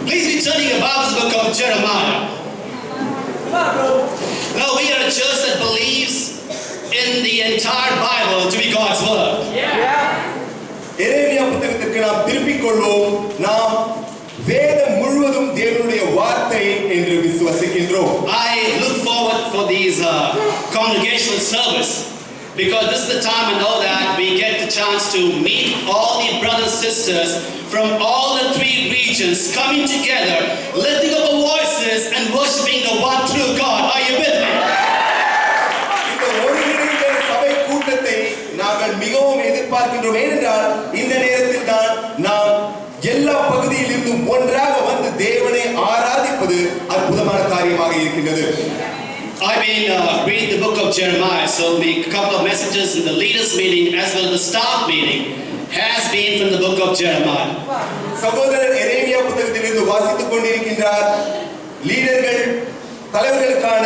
Please be turning your Bibles to the book of Jeremiah. Now we are a church that believes in the entire Bible to be God's word. எரேமியா புத்தகத்திற்கு நாம் திருப்பிக் கொள்வோம். நாம் வேதம் முழுவதும் தேவனுடைய வார்த்தை என்று விசுவசிக்கின்றோம். I look forward for these congregational service because this is the time I know that we get the chance to meet all the brothers and sisters from all the three regions coming together, lifting up our voices and worshiping the one true God. Are you with me? இந்த ஒருங்கிணைந்த சபை கூட்டத்தை நாங்கள் மிகவும் எதிர்பார்க்கின்றோம். ஏனென்றால் இந்த நேரத்தில் தான் நாம் எல்லா பகுதியிலிருந்தும் ஒன்றாக வந்து தேவனை ஆராதிப்பது அற்புதமான காரியமாக இருக்கின்றது. I've been reading the book of Jeremiah, so a couple of messages in the leaders meeting as well as the staff meeting has been from the book of Jeremiah. சகோதரர் எரேமியா புத்தகத்திலிருந்து வாசித்துக் கொண்டிருக்கின்றார். லீடர்கள் தலைவர்களுக்கான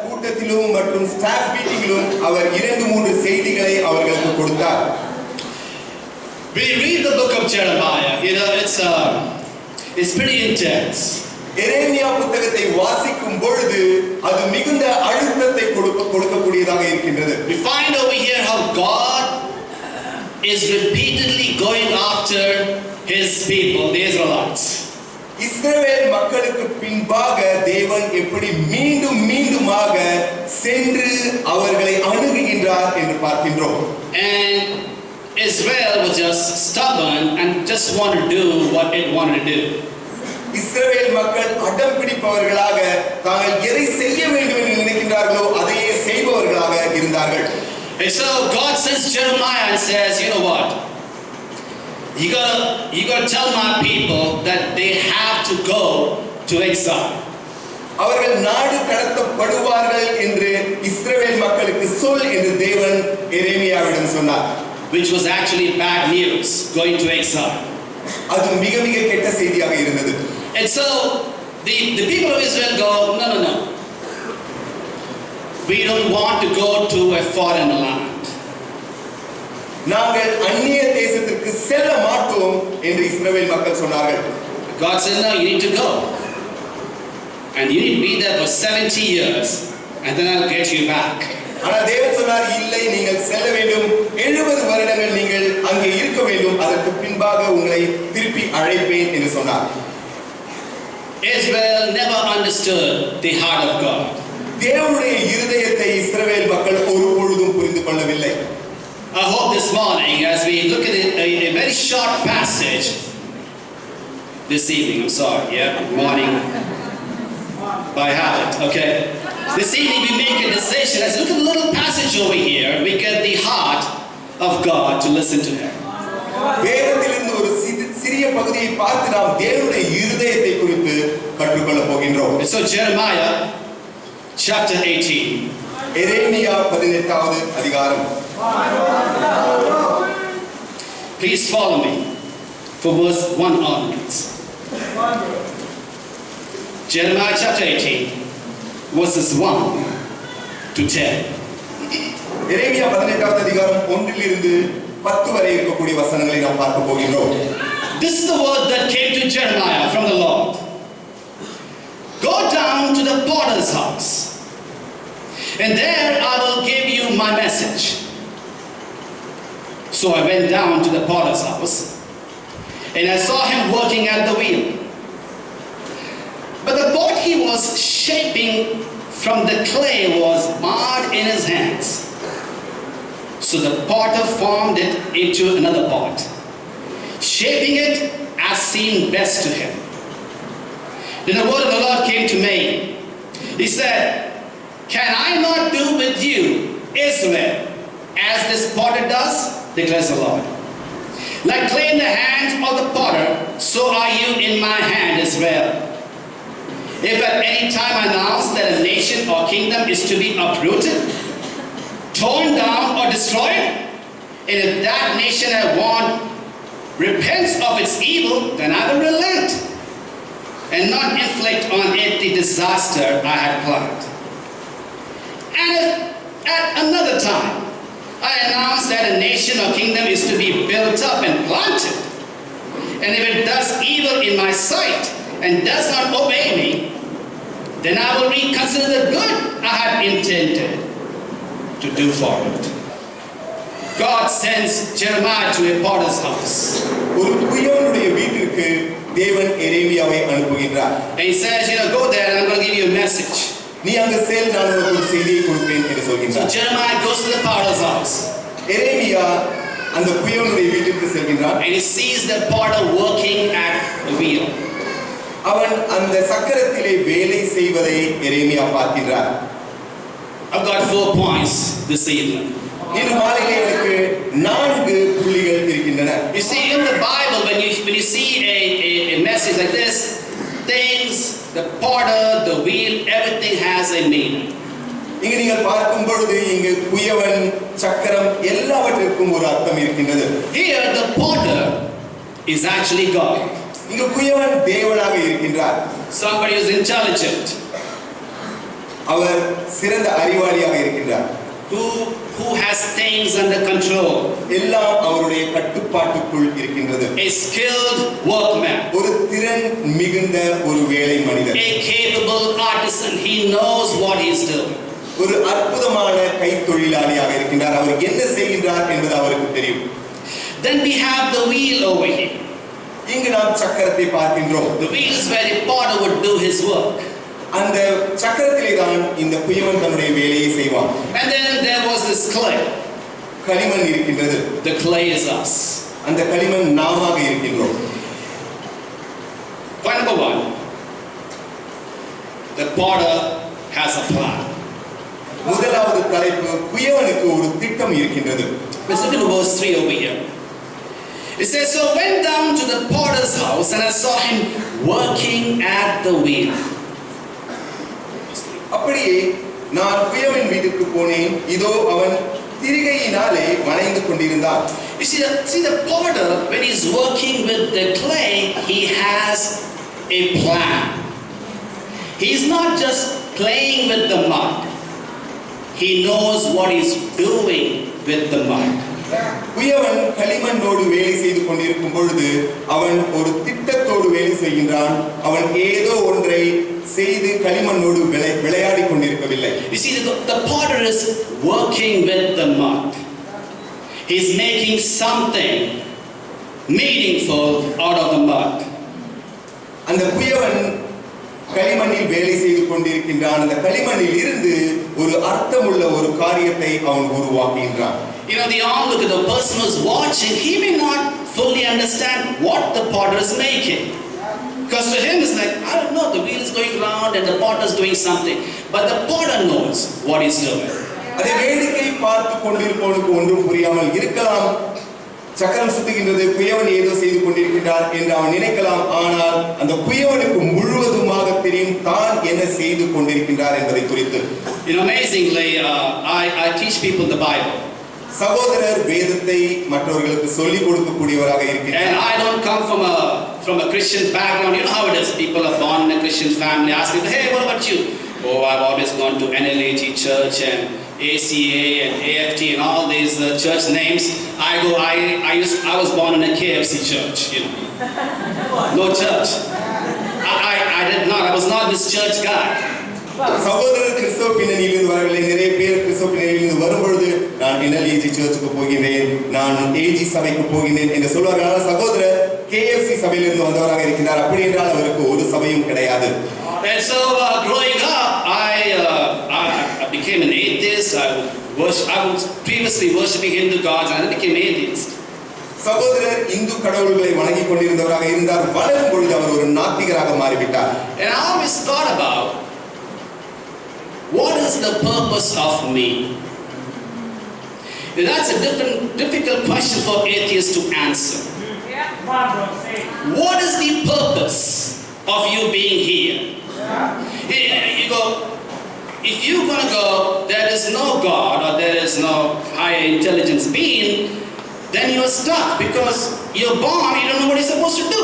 கூட்டத்திலும் மற்றும் ஸ்டாஃப் மீட்டிங்கிலும் அவர் 2-3 செய்திகளை அவர்களுக்கு கொடுத்தார். We read the book of Jeremiah. You know, it's pretty intense. எரேமியா புத்தகத்தை வாசிக்கும் பொழுது அது மிகுந்த அழுத்தத்தை கொடுக்கக்கூடியதாக இருக்கின்றது. We find over here how God is repeatedly going after his people, the Israelites. இஸ்ரவேல் மக்களுக்கு பின்பாக தேவன் எப்படி மீண்டும் மீண்டுமாக சென்று அவர்களை அணுகுகின்றார் என்று பார்க்கின்றோம். And Israel was just stubborn and just wanted to do what it wanted to do. இஸ்ரவேல் மக்கள் அடம் பிடிப்பவர்களாக தாங்கள் எதை செய்ய வேண்டும் என்று நினைக்கின்றார்களோ அதையே செய்பவர்களாக இருந்தார்கள். And so God sends Jeremiah and says, you know what? You gotta tell my people that they have to go to exile. அவர்கள் நாடு கடத்தப்படுவார்கள் என்று இஸ்ரவேல் மக்களுக்கு சொல் என்று தேவன் எரேமியாவிடம் சொன்னார். Which was actually bad news, going to exile. அது மிக மிக கெட்ட செய்தியாக இருந்தது. And so the people of Israel go, no. We don't want to go to a foreign land. நாங்கள் அந்நிய தேசத்திற்கு செல்ல மாட்டோம் என்று இஸ்ரவேல் மக்கள் சொன்னார்கள். God said, no, you need to go. And you need to be there for 70 years and then I'll get you back. ஆனால் தேவன் சொன்னார், இல்லை, நீங்கள் செல்ல வேண்டும், 70 வருடங்கள் நீங்கள் அங்கே இருக்க வேண்டும், அதற்கு பின்பாக உங்களை திருப்பி அழைப்பேன் என்று சொன்னார். Israel never understood the heart of God. தேவனுடைய இருதயத்தை இஸ்ரவேல் மக்கள் ஒருபொழுதும் புரிந்து கொள்ளவில்லை. I hope this morning as we look at a very short passage this evening, morning by habit, okay? This evening we make a decision. Let's look at a little passage over here. We get the heart of God to listen to him. வேதத்திலிருந்து ஒரு சிறிய பகுதியை பார்த்து நாம் தேவனுடைய இருதயத்தை குறித்து கற்றுக்கொள்ள போகின்றோம். So Jeremiah chapter 18. எரேமியா 18வது அதிகாரம். Please follow me for verse 1 onwards. Jeremiah chapter 18 verses 1 to 10. எரேமியா 18வது அதிகாரம் 1 to 10 வரை இருக்கக்கூடிய வசனங்களை நாம் பார்க்க போகிறோம். This is the word that came to Jeremiah from the Lord. Go down to the potter's house, and there I will give you my message. So I went down to the potter's house, and I saw him working at the wheel. But the pot he was shaping from the clay was marred in his hands. So the potter formed it into another pot, shaping it as seemed best to him. Then the word of the Lord came to me. He said, can I not do with you, Israel, as this potter does, declares the Lord. Like clay in the hands of the potter, so are you in my hand, Israel. If at any time I announce that a nation or kingdom is to be uprooted, torn down or destroyed, and if that nation I warn repents of its evil, then I will relent and not inflict on it the disaster I had planned. And if at another time I announce that a nation or kingdom is to be built up and planted, and if it does evil in my sight and does not obey me, then I will reconsider the good I had intended to do for it. God sends Jeremiah to a potter's house. ஒரு குயவனுடைய வீட்டிற்கு தேவன் எரேமியாவை அனுப்புகின்றார். And he says, go there and I'm going to give you a message. நீ அங்கு செல், நான் உனக்கு ஒரு செய்தியை கொடுப்பேன் என்று So சொல்கின்றார். Jeremiah goes to the potter's house. எரேமியா அந்த குயவனுடைய வீட்டிற்கு செல்கின்றார். And he sees the potter working at the wheel. அவன் அந்த சக்கரத்திலே வேலை செய்வதை எரேமியா பார்க்கின்றார். I've got 4 points this evening. இன்று மாலையிலே எனக்கு 4 புள்ளிகள் இருக்கின்றன. You see, in the Bible, when you see a message like this, things, the potter, the wheel, everything has a meaning. இங்கு நீங்கள் பார்க்கும் பொழுது இங்கு குயவன், சக்கரம் எல்லாவற்றிற்கும் ஒரு அர்த்தம் இருக்கின்றது. Here, the potter is actually God. இங்கு குயவன் தேவனாக இருக்கின்றார். Somebody who's intelligent, அவர் சிறந்த அறிவாளியாக இருக்கின்றார். who has things under control, எல்லாம் அவருடைய கட்டுப்பாட்டுக்குள் இருக்கின்றது. a skilled workman, ஒரு திறன் மிகுந்த ஒரு வேலை மனிதர், a capable artisan. He knows what he's doing. ஒரு அற்புதமான கைத்தொழிலாளியாக இருக்கின்றார். அவர் என்ன செய்கின்றார் என்பது அவருக்கு தெரியும். Then we have the wheel over here. இங்கு நாம் சக்கரத்தை பார்க்கின்றோம். The wheel is where the potter would do his work. அந்த சக்கரத்திலே தான் இந்த குயவன் தன்னுடைய வேலையை செய்வான். And then there was this clay. களிமண் இருக்கின்றது. The clay is us. அந்த களிமண் நாமாக இருக்கின்றோம். Point number 1. The potter has a plan. முதலாவது தலைப்பு, குயவனுக்கு ஒரு திட்டம் இருக்கின்றது. Let's look at verse 3 over here. It says, so I went down to the potter's house and I saw him working at the wheel. அப்படியே நான் குயவன் வீட்டுக்கு போனேன், இதோ அவன் திரிகையினாலே வளைந்து கொண்டிருந்தான். You see the potter, when he's working with the clay, he has a plan. He's not just playing with the mud. He knows what he's doing with the mud. குயவன் களிமண்ணோடு வேலை செய்து கொண்டிருக்கும் பொழுது அவன் ஒரு திட்டத்தோடு வேலை செய்கின்றான். அவன் ஏதோ ஒன்றை செய்து களிமண்ணோடு விளையாடி கொண்டிருக்கவில்லை. You see, the potter is working with the mud. He's making something meaningful out of the mud. அந்த குயவன் களிமண்ணில் வேலை செய்து கொண்டிருக்கின்றான். அந்த களிமண்ணில் இருந்து ஒரு அர்த்தமுள்ள ஒரு காரியத்தை அவன் உருவாக்குகின்றான். The onlooker, the person who's watching, he may not fully understand what the potter is making. Because to him it's like, I don't know, the wheel is going round and the potter is doing something. But the potter knows what he's doing. அதை வேடிக்கை பார்த்து கொண்டிருப்பவனுக்கு ஒன்றும் புரியாமல் இருக்கலாம். சக்கரம் சுத்துகின்றது, குயவன் ஏதோ செய்து கொண்டிருக்கின்றார் என்று அவன் நினைக்கலாம். ஆனால் அந்த குயவனுக்கு முழுவதுமாக தெரியும் தான் என்ன செய்து கொண்டிருக்கின்றார் என்பதை குறித்து. Amazingly, I teach people the Bible. சகோதரர் வேதத்தை மற்றவர்களுக்கு சொல்லிக் கொடுக்கக்கூடியவராக இருக்கிறார். And I don't come from a Christian background. You know how it is. People are born in a Christian family. Ask me, hey, what about you? Oh, I've always gone to NLAG church and ACA and AFT and all these church names. I was born in a KFC church. No church. I did not. I was not this church guy. சகோதரர் கிறிஸ்தவ பின்னணியிலிருந்து வரவில்லை. நிறைய பேர் கிறிஸ்தவ பின்னணியிலிருந்து வரும்பொழுது நான் NLAG சர்ச்சுக்கு போகின்றேன், நான் ஏஜி சபைக்கு போகின்றேன் என்று சொல்வார்கள். ஆனால் சகோதரர் KFC சபையிலிருந்து வந்தவராக இருக்கிறார். அப்படி என்றால் அவருக்கு ஒரு சபையும் கிடையாது. And so growing up, I became an atheist. I was previously worshiping Hindu gods and I became atheist. சகோதரர் இந்து கடவுள்களை வணங்கிக் கொண்டிருந்தவராக இருந்தார். வளரும் பொழுது அவர் ஒரு நாத்திகராக மாறிவிட்டார். And I always thought about, what is the purpose of me? That's a difficult question for atheists to answer. What is the purpose of you being here? You go, if you're going to go, there is no God or there is no higher intelligence being, then you're stuck because you're born, you don't know what you're supposed to do.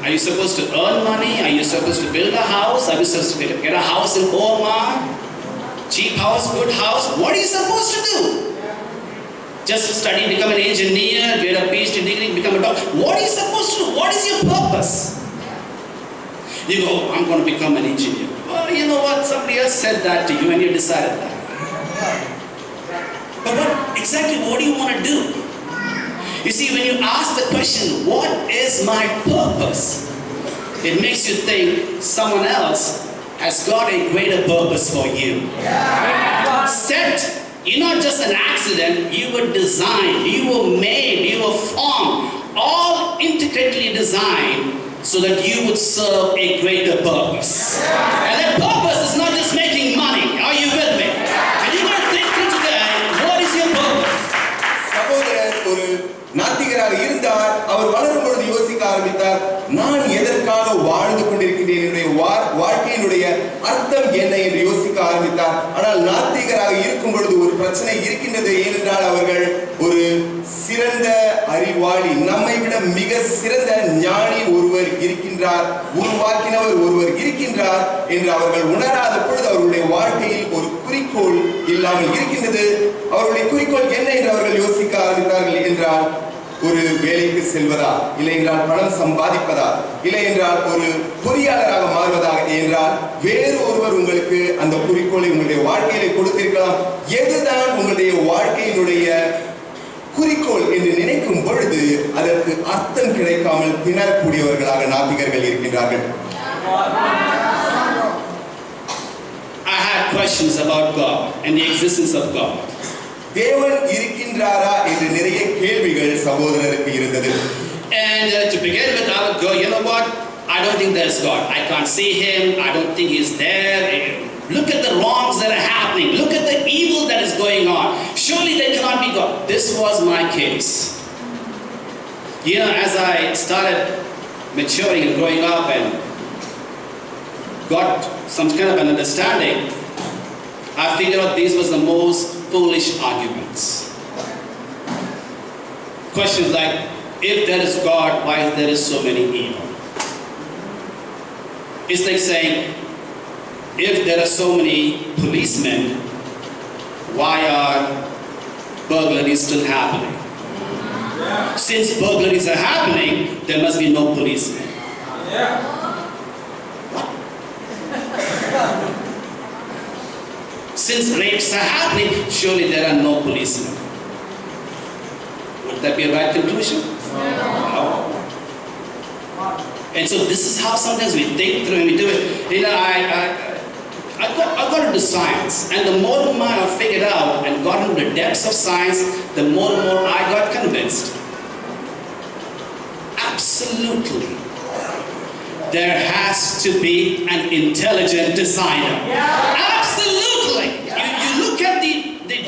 Are you supposed to earn money? Are you supposed to build a house? Are you supposed to get a house in Omar? Cheap house, good house? What are you supposed to do? Just study, become an engineer, get a PhD degree, become a doctor? What are you supposed to do? What is your purpose? You go, I'm going to become an engineer. Well, you know what? Somebody else said that to you and you decided that. But what do you want to do? You see, when you ask the question, what is my purpose? It makes you think someone else has got a greater purpose for you. Set, you're not just an accident, you were designed, you were made, you were formed, all intricately designed so that you would serve a greater purpose. And that purpose is not just making money. Are you with me? And you're going to think through today, what is your purpose? சகோதரர் ஒரு நாத்திகராக இருந்தார். அவர் வளரும் பொழுது யோசிக்க ஆரம்பித்தார், நான் எதற்காக வாழ்ந்து கொண்டிருக்கிறேன், என்னுடைய வாழ்க்கையினுடைய அர்த்தம் என்ன என்று யோசிக்க ஆரம்பித்தார். ஆனால் நாத்திகராக இருக்கும் பொழுது ஒரு பிரச்சனை இருக்கின்றது. ஏனென்றால் அவர்கள் ஒரு சிறந்த அறிவாளி, நம்மை விட மிக சிறந்த ஞானி ஒருவர் இருக்கின்றார், உருவாக்கினவர் ஒருவர் இருக்கின்றார் என்று அவர்கள் உணராத பொழுது அவர்களுடைய வாழ்க்கையில் ஒரு குறிக்கோள் இல்லாமல் இருக்கின்றது. அவருடைய குறிக்கோள் என்ன என்று அவர்கள் யோசிக்க ஆரம்பித்தார்கள் என்றால், ஒரு வேலைக்கு செல்வதா, இல்லை என்றால் பணம் சம்பாதிப்பதா, இல்லை என்றால் ஒரு பொறியாளராக மாறுவதா என்றால் வேறு ஒருவர் உங்களுக்கு அந்த குறிக்கோளை உங்களுடைய வாழ்க்கையிலே கொடுத்திருக்கலாம். எதுதான் உங்களுடைய வாழ்க்கையினுடைய குறிக்கோள் என்று நினைக்கும் பொழுது அதற்கு அர்த்தம் கிடைக்காமல் திணறக்கூடியவர்களாக நாத்திகர்கள் இருக்கின்றார்கள். I had questions about God and the existence of God. தேவன் இருக்கின்றாரா என்று நிறைய கேள்விகள் சகோதரருக்கு இருந்தது. And to begin with, I would go, you know what? I don't think there's God. I can't see him. I don't think he's there. Look at the wrongs that are happening. Look at the evil that is going on. Surely there cannot be God. This was my case. You know, as I started maturing and growing up and got some kind of an understanding, I figured out these was the most foolish arguments. Questions like, if there is God, why there is so many evil? It's like saying, if there are so many policemen, why are burglaries still happening? Since burglaries are happening, there must be no policemen. Since rapes are happening, surely there are no policemen. Would that be a right conclusion? No. And so this is how sometimes we think through and we do it. You know, I got into science, and the more and more I figured out and got into the depths of science, the more and more I got convinced. Absolutely. There has to be an intelligent designer. Absolutely. You look at the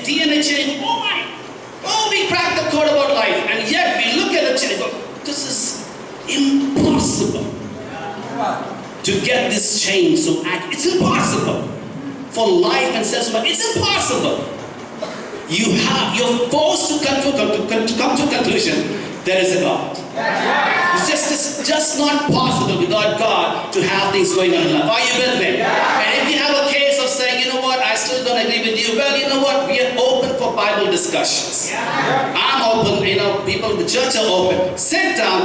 DNA chain, we cracked the code about life, and yet we look at the chain and go, this is impossible to get this chain so accurate. It's impossible for life and sense, but it's impossible. You're forced to come to a conclusion, there is a God. It's just not possible without God to have things going on in life. Are you with me? And if you have a case of saying, you know what, I still don't agree with you, well, you know what, we are open for Bible discussions. I'm open, people in the church are open. Sit down,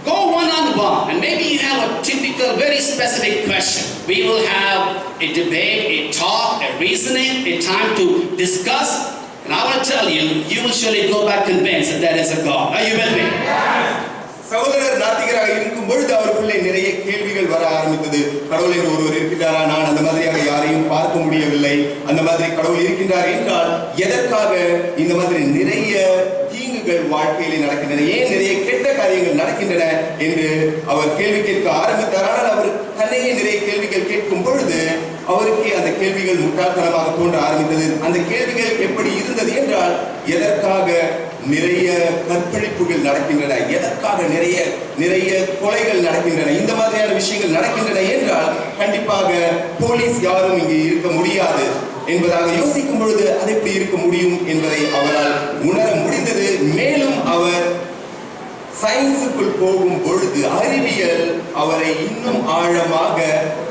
go one-on-one, and maybe you have a typical, very specific question. We will have a debate, a talk, a reasoning, a time to discuss. And I want to tell you, you will surely go back convinced that there is a God. Are you with me? சகோதரர் நாத்திகராக இருக்கும் பொழுது அவருக்குள்ளே நிறைய கேள்விகள் வர ஆரம்பித்தது. கடவுள் என்று ஒருவர் இருக்கின்றாரா? நான் அந்த மாதிரியாக யாரையும் பார்க்க முடியவில்லை. அந்த மாதிரி கடவுள் இருக்கின்றார் என்றால் எதற்காக இந்த மாதிரி நிறைய தீங்குகள் வாழ்க்கையிலே நடக்கின்றன, ஏன் நிறைய கெட்ட காரியங்கள் நடக்கின்றன என்று அவர் கேள்வி கேட்க ஆரம்பித்தார். ஆனால் அவர் தன்னையே நிறைய கேள்விகள் கேட்கும் பொழுது அவருக்கு அந்த கேள்விகள் முட்டாள்தனமாக தோன்ற ஆரம்பித்தது. அந்த கேள்விகள் எப்படி இருந்தது என்றால், எதற்காக நிறைய கற்பழிப்புகள் நடக்கின்றன, எதற்காக நிறைய கொலைகள் நடக்கின்றன, இந்த மாதிரியான விஷயங்கள் நடக்கின்றன என்றால் கண்டிப்பாக போலீஸ் யாரும் இங்கு இருக்க முடியாது என்பதாக யோசிக்கும் பொழுது அது எப்படி இருக்க முடியும் என்பதை அவரால் உணர முடிந்தது. மேலும் அவர் சயின்ஸுக்குள் போகும் பொழுது அறிவியல் அவரை இன்னும் ஆழமாக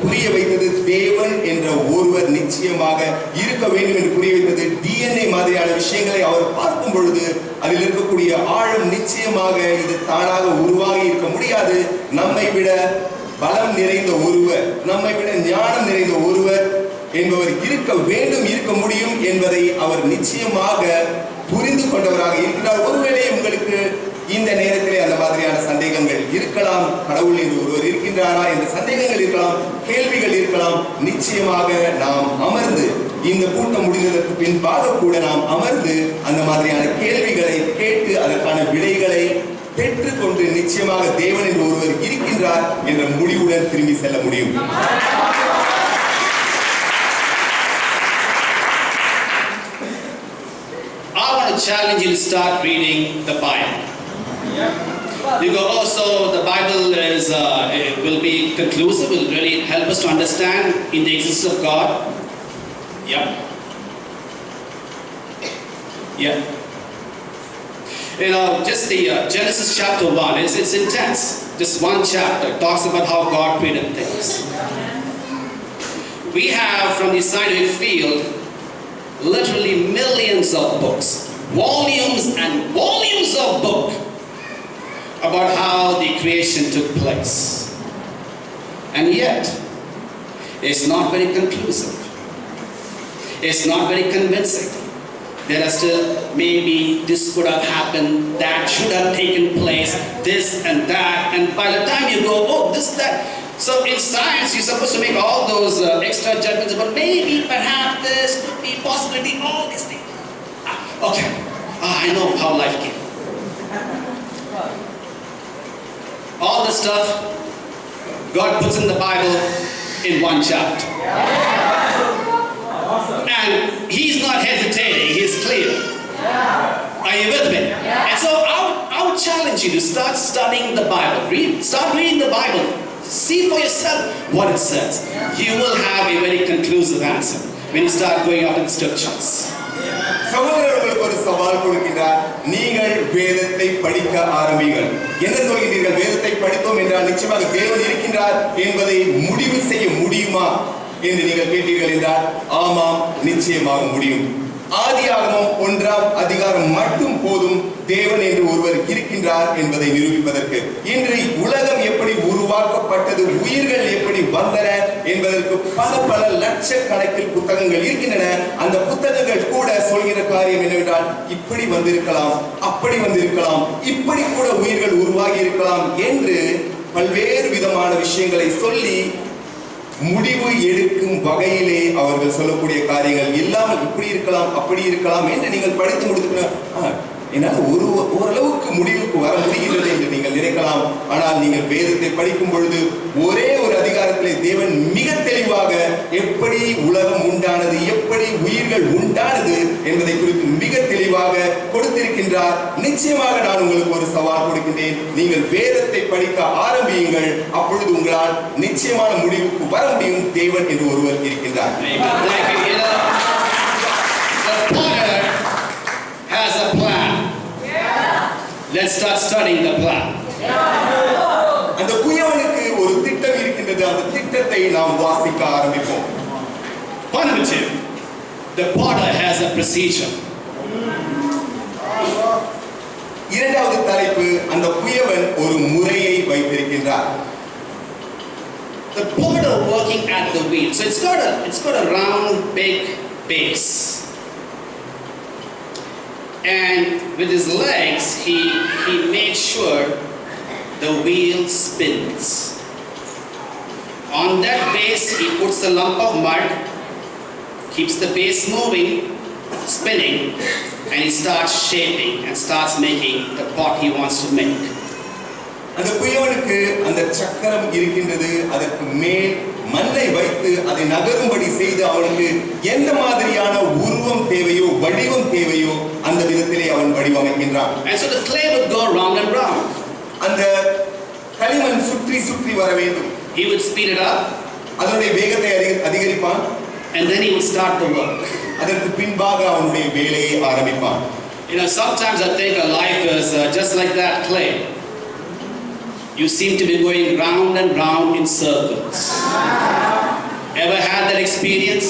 புரிய வைத்தது. தேவன் என்ற ஒருவர் நிச்சயமாக இருக்க வேண்டும் என்று புரிய வைத்தது. DNA மாதிரியான விஷயங்களை அவர் பார்க்கும் பொழுது அதில் இருக்கக்கூடிய ஆழம் நிச்சயமாக இது தானாக உருவாகி இருக்க முடியாது. நம்மை விட பலம் நிறைந்த ஒருவர், நம்மை விட ஞானம் நிறைந்த ஒருவர் என்பவர் இருக்க வேண்டும், இருக்க முடியும் என்பதை அவர் நிச்சயமாக புரிந்து கொண்டவராக இருக்கிறார். ஒருவேளை உங்களுக்கு இந்த நேரத்திலே அந்த மாதிரியான சந்தேகங்கள் இருக்கலாம். கடவுள் என்று ஒருவர் இருக்கின்றாரா என்ற சந்தேகங்கள் இருக்கலாம், கேள்விகள் இருக்கலாம். நிச்சயமாக நாம் அமர்ந்து இந்த கூட்டம் முடிந்ததற்கு பின்பாக கூட நாம் அமர்ந்து அந்த மாதிரியான கேள்விகளை கேட்டு அதற்கான விடைகளை பெற்றுக்கொண்டு நிச்சயமாக தேவன் என்று ஒருவர் இருக்கின்றார் என்ற முடிவுடன் திரும்பி செல்ல முடியும். I want to challenge you to start reading the Bible. You go, oh, so the Bible is it will be conclusive, will really help us to understand in the existence of God. Yeah. Yeah. You know, just the Genesis chapter 1, it's intense. Just one chapter talks about how God created things. We have from the scientific field literally millions of books, volumes and volumes of books about how the creation took place. And yet, it's not very conclusive. It's not very convincing. There are still, maybe this could have happened, that should have taken place, this and that, and by the time you go, oh, this, that. So in science, you're supposed to make all those extra judgments about maybe, perhaps, this could be possibility, all these things. Okay, I know how life came. All the stuff God puts in the Bible in one chapter. And He's not hesitating, He's clear. Are you with me? And so I would challenge you to start studying the Bible. Start reading the Bible. See for yourself what it says. You will have a very conclusive answer when you start going out in the scriptures. சகோதரர்களுக்கு ஒரு சவால் கொடுக்கின்றார். நீங்கள் வேதத்தை படிக்க ஆரம்பிங்கள். என்ன சொல்கிறீர்கள்? வேதத்தை படித்தோம் என்றால் நிச்சயமாக தேவன் இருக்கின்றார் என்பதை முடிவு செய்ய முடியுமா என்று நீங்கள் கேட்டீர்கள் என்றால் ஆமாம், நிச்சயமாக முடியும். ஆதியாகமம் 1ஆம் அதிகாரம் மட்டும் போதும் தேவன் என்று ஒருவர் இருக்கின்றார் என்பதை நிரூபிப்பதற்கு. இன்று உலகம் எப்படி உருவாக்கப்பட்டது, உயிர்கள் எப்படி வந்தன என்பதற்கு பல லட்சக்கணக்கில் புத்தகங்கள் இருக்கின்றன. அந்த புத்தகங்கள் கூட சொல்கிற காரியம் என்னவென்றால், இப்படி வந்திருக்கலாம், அப்படி வந்திருக்கலாம், இப்படி கூட உயிர்கள் உருவாகி இருக்கலாம் என்று பல்வேறு விதமான விஷயங்களை சொல்லி முடிவு எடுக்கும் வகையிலே அவர்கள் சொல்லக்கூடிய காரியங்கள் இல்லாமல் இப்படி இருக்கலாம், அப்படி இருக்கலாம் என்று நீங்கள் படித்து முடித்து என்னால் ஓரளவுக்கு முடிவுக்கு வர முடிகிறது என்று நீங்கள் நினைக்கலாம். ஆனால் நீங்கள் வேதத்தை படிக்கும் பொழுது ஒரே ஒரு அதிகாரத்திலே தேவன் மிக தெளிவாக எப்படி உலகம் உண்டானது, எப்படி உயிர்கள் உண்டானது என்பதை குறித்து மிக தெளிவாக கொடுத்திருக்கின்றார். நிச்சயமாக நான் உங்களுக்கு ஒரு சவால் கொடுக்கின்றேன். நீங்கள் வேதத்தை படிக்க ஆரம்பியுங்கள். அப்பொழுது உங்களால் நிச்சயமான முடிவுக்கு வர முடியும். தேவன் என்று ஒருவர் இருக்கின்றார். Has a plan. Let's start studying the plan. அந்த குயவனுக்கு ஒரு திட்டம் இருக்கின்றது. அந்த திட்டத்தை நாம் வாசிக்க ஆரம்பிப்போம். Point number 2. The potter has a procedure. இரண்டாவது தலைப்பு, அந்த குயவன் ஒரு முறையை வைத்திருக்கின்றார். The potter working at the wheel. So it's got a round big base. And with his legs, he made sure the wheel spins. On that base, he puts a lump of mud, keeps the base moving, spinning, and he starts shaping and starts making the pot he wants to make. அந்த குயவனுக்கு அந்த சக்கரம் இருக்கின்றது. அதற்கு மேல் மண்ணை வைத்து அதை நகரும்படி செய்து அவனுக்கு எந்த மாதிரியான உருவம் தேவையோ, வடிவம் தேவையோ அந்த விதத்திலே அவன் வடிவமைக்கின்றான். And so the clay would go round and round. அந்த களிமண் சுற்றி சுற்றி வர வேண்டும். He would speed it up. அதனுடைய வேகத்தை அதிகரிப்பான். And then he would start the work. அதற்கு பின்பாக அவனுடைய வேலையை ஆரம்பிப்பான். You know, sometimes I think our life is just like that clay. You seem to be going round and round in circles. Ever had that experience?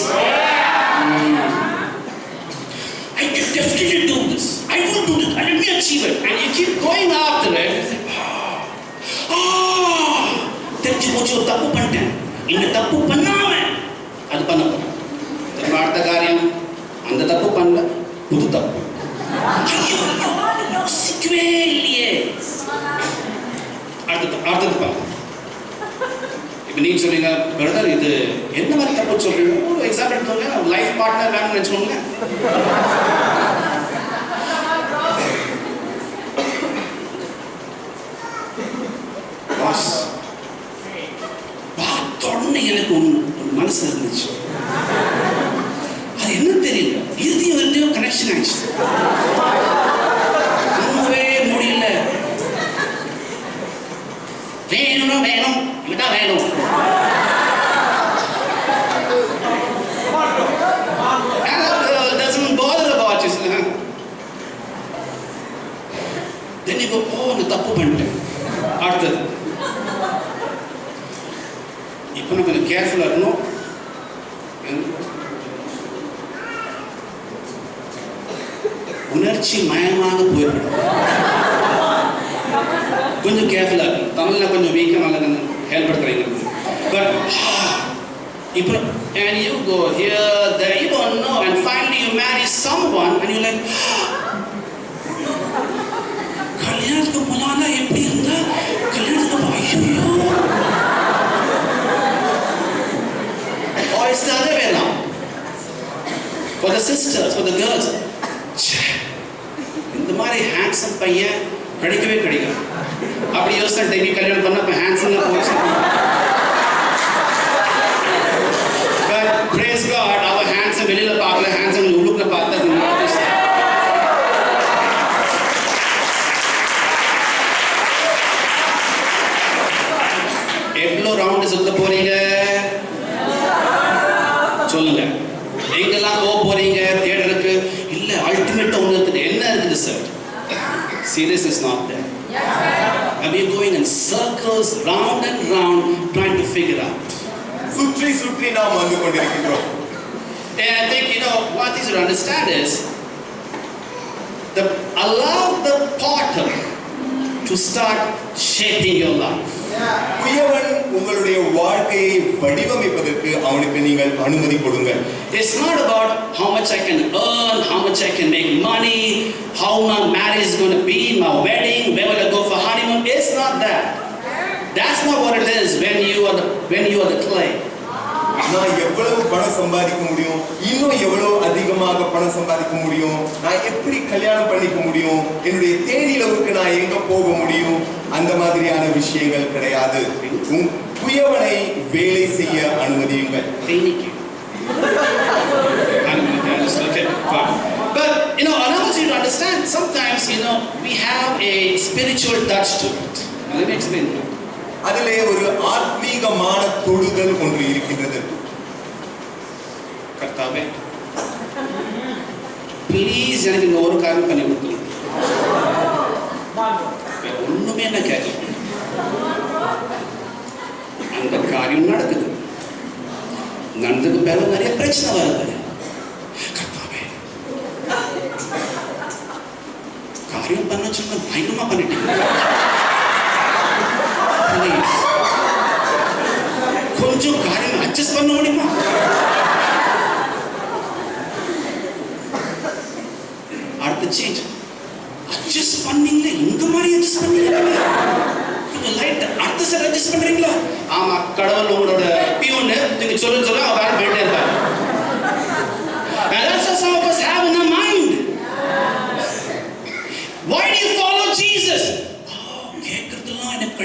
I can definitely do this. I will do this. I will achieve it. And you keep going after it. The முடிஞ்சு போச்சு, ஒரு தப்பு பண்ணிட்டேன், இந்த தப்பு பண்ணாம அது பண்ண போறேன். அடுத்த காரியம், அந்த தப்பு பண்ணல, புது தப்பு. யோசிக்கவே இல்லையே. அடுத்தது பாருங்க. இப்போ நீங்க சொல்றீங்க, பிரதர் இது என்ன மாதிரி தப்பு சொல்றீங்க? ஒரு எக்ஸாம்பிள் எடுத்தோங்க, லைஃப் பார்ட்னர் வேணும்னு நினைச்சோங்க. பார்த்தோன்னு எனக்கு மனசு இருந்துச்சு, அது என்ன தெரியல, இறுதியும் கனெக்ஷன் ஆயிடுச்சு. ஒண்ணுமே முடியல. வேணும் வேணும் விட்டா வேணும். Doesn't bother about you. Then you go, oh, நான் தப்பு பண்ணிட்டேன். அடுத்தது, இப்போ நம்ம கொஞ்சம் கேர்ஃபுல்லாக இருக்கணும். உணர்ச்சி மயமாக போயிடும். கொஞ்சம் கேர்ஃபுல்லாக இருக்கணும். தமிழில் கொஞ்சம் வீக்காக நல்லா ஹெல்ப் எடுக்கிறீங்க. பட் இப்போ and you go here, there, you don't know, and finally you marry someone and you're like, கல்யாணத்துக்கு முன்னால எப்படி இருந்தா கல்யாணத்துக்கு ஐயோ. Or it's the other way around. For the sisters, for the girls, இந்த மாதிரி ஹேண்ட்ஸம் பையன் கிடைக்கவே கிடைக்கும். அப்படி யோசனை டைம் கல்யாணம் பண்ண இப்போ ஹேண்ட்ஸம் போச்சு. But praise God, our handsome வெளியில பார்க்கல, handsome உள்ளுக்குள்ள பார்த்தது. எவ்வளோ ரவுண்டு சுத்த போறீங்க சொல்லுங்க. எங்கெல்லாம் போக போறீங்க தியேட்டருக்கு? இல்ல, அல்டிமேட்டா ஒன்று இருக்குது. என்ன இருக்குது sir? Serious is not there. And we are going in circles, round and round, trying to figure out. சுற்றி சுற்றி நாம் வந்து கொண்டிருக்கிறோம். And I think, what you should understand is, allow the potter to start shaping your life. குயவன் உங்களுடைய வாழ்க்கையை வடிவமைப்பதற்கு அவனுக்கு நீங்கள் அனுமதி கொடுங்க. It's not about how much I can earn, how much I can make money, how my marriage is going to be, my wedding, where will I go for honeymoon. It's not that. That's not what it is when you are the clay. நான் எவ்வளவு பணம் சம்பாதிக்க முடியும், இன்னும் எவ்வளவு அதிகமாக பணம் சம்பாதிக்க முடியும், நான் எப்படி கல்யாணம் பண்ணிக்க முடியும், என்னுடைய தேனிலவுக்கு நான் எங்க போக முடியும், அந்த மாதிரியான விஷயங்கள் கிடையாது. குயவனை வேலை செய்ய அனுமதியுங்கள். But I want you to understand, sometimes we have a spiritual touch to it. Let me explain that. அதிலே ஒரு ஆத்மீகமான தொடுதல் ஒன்று இருக்கின்றது. கர்த்தாவே, ப்ளீஸ் எனக்கு இந்த ஒரு காரியம் பண்ணி கொடுத்து, ஒண்ணுமே என்ன கேட்கல, அந்த காரியம் நடக்குது. நடந்ததுக்கு பிறகு நிறைய பிரச்சனை வருது. கர்த்தாவே, காரியம் பண்ண சொன்ன பயங்கரமா பண்ணிட்டீங்க, கொஞ்சம் காரியம் அட்ஜஸ்ட் பண்ண முடியுமா? அடுத்த சேஞ்ச் அட்ஜஸ்ட் பண்ணீங்க, இந்த மாதிரி அட்ஜஸ்ட் பண்ணீங்க, கொஞ்சம் லைட் அடுத்த சார் அட்ஜஸ்ட் பண்றீங்களா? ஆமா, கடவுள் உங்களோட பியூன் நீங்க சொல்ல அவர் வேலை போயிட்டே இருப்பாரு. That's what some of us have in our mind. Why do you follow Jesus? கேட்கறதுலாம் எனக்கு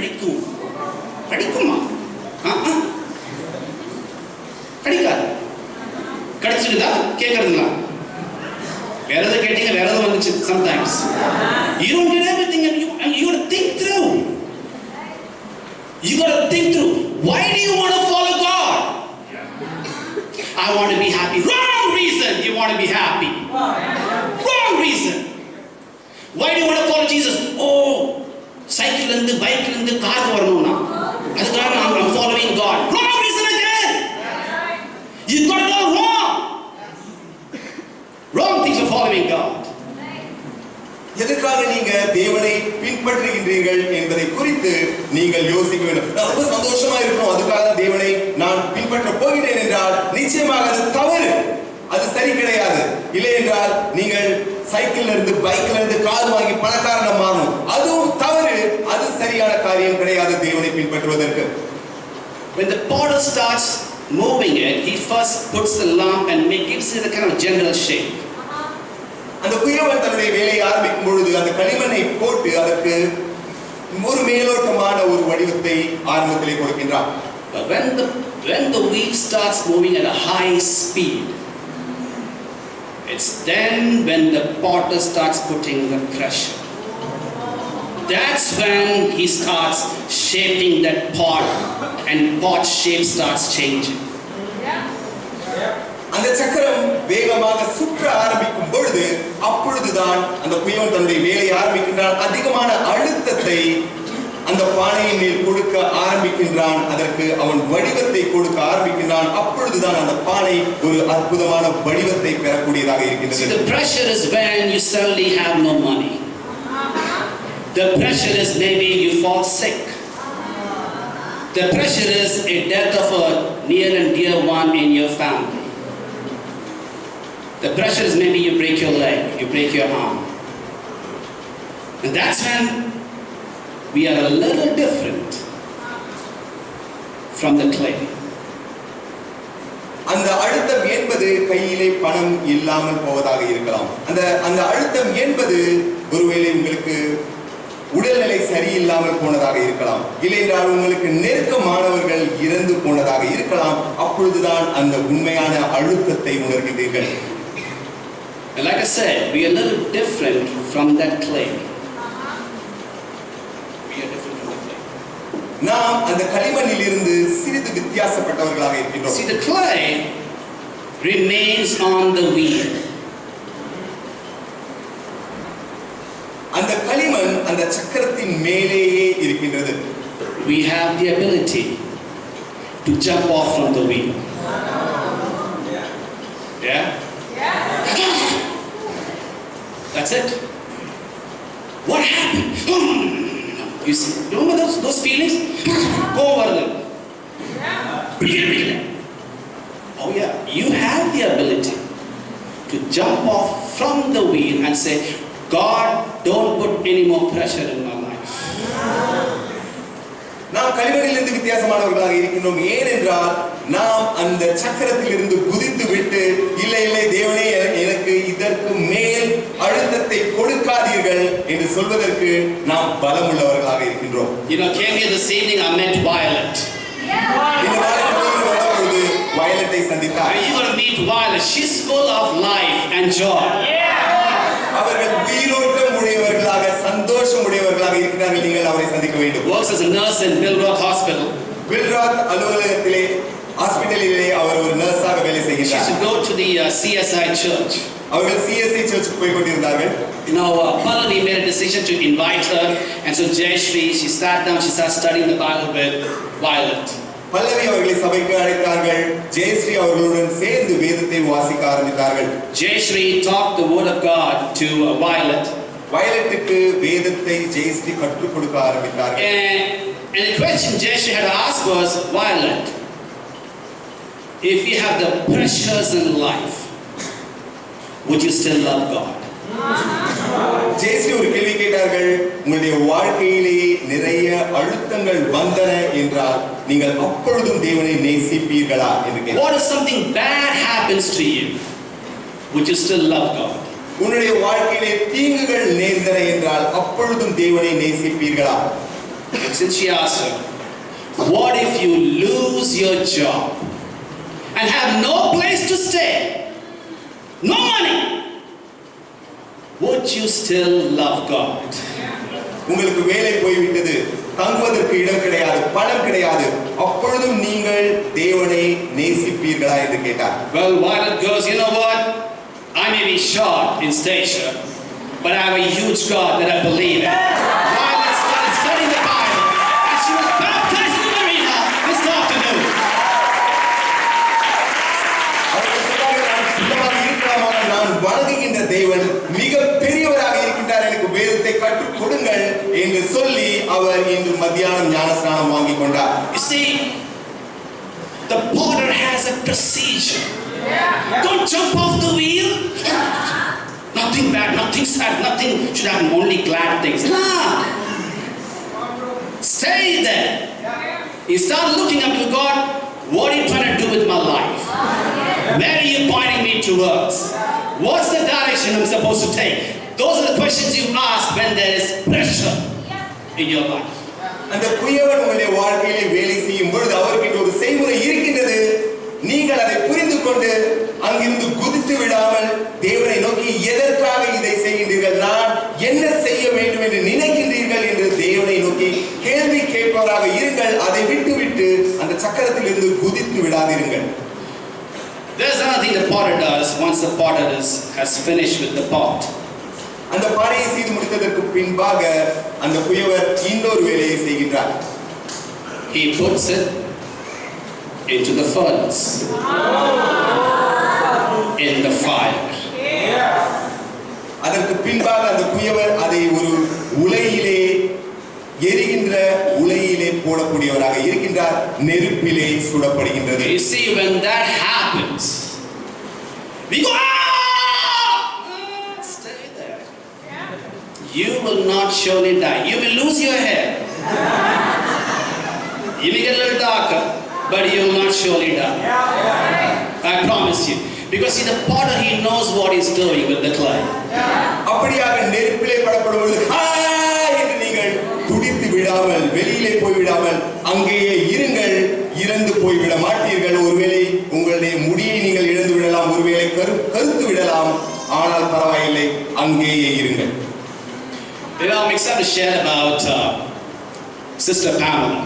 கிடைக்குமா? கிடைக்காது. கிடைச்சிருந்தா கேட்கறதுங்களா? வேற எதாவது கேட்டீங்க, வேற எதாவது வந்துச்சு. Sometimes you don't get everything and you got to think through. You got to think through. Why do you want to follow God? I want to be happy. Wrong reason you want to be happy. Wrong reason. Why do you want to follow Jesus? Oh, cycle இருந்து பைக்ல இருந்து car வரணும்னா அதுக்காக I'm following God. Wrong reason again. You got it all wrong. Wrong things for following God. எதற்காக நீங்க தேவனை பின்பற்றுகின்றீர்கள் என்பதை குறித்து நீங்கள் யோசிக்க வேண்டும். நான் ரொம்ப சந்தோஷமா இருக்கணும், அதுக்காக தேவனை நான் பின்பற்ற போகிறேன் என்றால் நிச்சயமாக அது தவறு, அது சரி கிடையாது. இல்லை என்றால் நீங்கள் சைக்கிள்ல இருந்து பைக்ல இருந்து கார் வாங்கி பணக்காரனா மாறணும், அதுவும் தவறு, அது சரியான காரியம் கிடையாது தேவனை பின்பற்றுவதற்கு. When the potter starts moving it, he first puts the lump and gives it a kind of general shape. அந்த குயவன் தன்னுடைய வேலையை ஆரம்பிக்கும் பொழுது அந்த களிமண்ணை போட்டு அதற்கு ஒரு மேலோட்டமான ஒரு வடிவத்தை ஆரம்பத்திலே கொடுக்கின்றான். But when the wheat starts moving at a high speed, it's then when the potter starts putting the pressure. That's when he starts shaping that pot and pot shape starts changing. அந்த சக்கரம் வேகமாக சுற்ற ஆரம்பிக்கும் பொழுது அப்பொழுதுதான் அந்த குயவன் தன்னுடைய வேலையை ஆரம்பிக்கின்றான். அதிகமான அழுத்தத்தை அந்த பானையின் மேல் கொடுக்க ஆரம்பிக்கின்றான், அதற்கு அவன் வடிவத்தை கொடுக்க ஆரம்பிக்கின்றான். அப்பொழுதுதான் அந்த பானை ஒரு அற்புதமான வடிவத்தை பெறக்கூடியதாக இருக்கின்றது. The pressure is when you suddenly have no money. The pressure is maybe you fall sick. The pressure is a death of a near and dear one in your family. The pressure is maybe you break your leg, you break your arm. And that's when we are a little different from the clay. அந்த அழுத்தம் என்பது கையிலே பணம் இல்லாமல் போவதாக இருக்கலாம். அந்த அழுத்தம் என்பது ஒருவேளை உங்களுக்கு உடல்நிலை சரியில்லாமல் போனதாக இருக்கலாம், இல்லையென்றால் உங்களுக்கு நெருக்கமானவர்கள் இறந்து போனதாக இருக்கலாம். அப்பொழுதுதான் அந்த உண்மையான அழுத்தத்தை உணர்கிறீர்கள். And like I said, we are a little different from that clay. We are different from the clay. நாம் அந்த களிமண்ணில் இருந்து சிறிது வித்தியாசப்பட்டவர்களாக இருக்கின்றோம். See, the clay remains on the wheel. அந்த களிமண் அந்த சக்கரத்தின் மேலேயே இருக்கின்றது. We have the ability to jump off from the wheel. Yeah? That's it. What happened? You see, remember those feelings? Go over them. Oh yeah, you have the ability to jump off from the wheel and say, God, don't put any more pressure in my life. நாம் களிமண்ணிலிருந்து வித்தியாசமானவர்களாக இருக்கின்றோம். ஏனென்றால் நாம் அந்த சக்கரத்தில் இருந்து குதித்து விட்டு இல்லை இல்லை தேவனே எனக்கு இதற்கு மேல் அழுத்தத்தை கொடுக்காதீர்கள் என்று சொல்வதற்கு நாம் பலம் உள்ளவர்களாக இருக்கின்றோம். You know, came here this evening, I met Violet. இந்த நாளை சந்திக்க வந்தபொழுது வயலட்டை சந்தித்தார். You're going to meet Violet. She's full of life and joy. அவர்கள் உயிரோட்டம் உடையவர்களாக சந்தோஷம் உடையவர்களாக இருக்கிறார்கள். நீங்கள் அவரை சந்திக்க வேண்டும். Works as a nurse in Billroth Hospital. Billroth அலுவலகத்திலே ஹாஸ்பிடலிலே அவர் ஒரு நர்ஸாக வேலை She செய்கிறார். used to go to the CSI church. அவர்கள் CSI சர்ச்சுக்கு போய் கொண்டிருந்தார்கள். You know, Pallavi made a decision to invite her, and so Jayashri, she sat down, she started studying the Bible with Violet. பல்லவி அவர்களை சபைக்கு அழைத்தார்கள். ஜெயஸ்ரீ அவர்களுடன் சேர்ந்து வேதத்தை வாசிக்க ஆரம்பித்தார்கள். Jayashri taught the word of God to Violet. வயலட்டுக்கு வேதத்தை ஜெயஸ்ரீ கற்றுக் கொடுக்க ஆரம்பித்தார்கள். And the question Jayashri had asked was, Violet, if you have the pressures in life, would you still love God? Jayashree ஒரு கேள்வி கேட்டார்கள். உங்களுடைய வாழ்க்கையிலே நிறைய அழுத்தங்கள் வந்தன என்றால் நீங்கள் அப்பொழுதும் தேவனை நேசிப்பீர்களா என்று கேட்டார். What if something bad happens to you? Would you still love God? உன்னுடைய வாழ்க்கையிலே தீங்குகள் நேர்ந்தன என்றால் அப்பொழுதும் தேவனை நேசிப்பீர்களா? And since she asked her, what if you lose your job and have no place to stay, no money? Would you still love God? உங்களுக்கு வேலை போய்விட்டது, தங்குவதற்கு இடம் கிடையாது, பணம் கிடையாது, அப்பொழுதும் நீங்கள் தேவனை நேசிப்பீர்களா என்று கேட்டார். Well, Violet goes, you know what? I may be short in stature, but I have a huge God that I believe in. Violet started studying the Bible, and she was baptized in the marina this afternoon. நான் வணங்குகின்ற தேவன் மிக பெரியவராக இருக்கின்றார், எனக்கு வேதத்தை கற்றுக் கொடுங்கள் என்று சொல்லி அவர் இன்று மத்தியானம் ஞானஸ்நானம் வாங்கிக் கொண்டார். You see, the potter has a procedure. Don't jump off the wheel. Nothing bad, nothing sad, nothing should happen, only glad things. Nah. Stay there. You start looking up to God. What are you trying to do with my life? Where are you pointing me towards? What's the direction I'm supposed to take? Those are the questions you ask when there is pressure in your life. அந்த குயவன் உங்களுடைய வாழ்க்கையிலே வேலை செய்யும் பொழுது அவர்கிட்ட ஒரு செய்முறை இருக்கின்றது. நீங்கள் அதை புரிந்து கொண்டு அங்கிருந்து குதித்து விடாமல் தேவனை நோக்கி எதற்காக இதை செய்கின்றீர்கள், நான் என்ன செய்ய வேண்டும் என்று நினைக்கின்றீர்கள் என்று தேவனை நோக்கி கேள்வி கேட்பவராக இருங்கள். அதை விட்டுவிட்டு அந்த சக்கரத்தில் இருந்து குதித்து விடாதீர்கள். There's another thing the potter does once the potter has finished with the pot. அந்த பானையை செய்து முடித்ததற்கு பின்பாக அந்த குயவர் இன்னொரு வேலையை செய்கின்றார். He puts it into the furnace, in the fire. அதற்கு பின்பாக அந்த குயவர் அதை ஒரு உலையிலே எரிகின்ற உலையிலே போடக்கூடியவராக இருக்கின்றார். நெருப்பிலே சுடப்படுகின்றது. You see, when that happens, we go, stay there. You will not surely die. You will lose your hair. You may get a little darker, but you will not surely die. I promise you. Because see, the potter, he knows what he's doing with the clay. அப்படியாக நெருப்பிலே படப்படும் பொழுது என்று நீங்கள் துடித்து விடாமல் வெளியிலே போய் விடாமல் அங்கேயே இருங்கள். இறந்து போய்விட மாட்டீர்கள். ஒருவேளை உங்களுடைய முடியை நீங்கள் இழந்து விடலாம், ஒருவேளை கருத்து விடலாம், ஆனால் பரவாயில்லை, அங்கேயே இருங்கள். You know, I'm excited to share about Sister Pamela.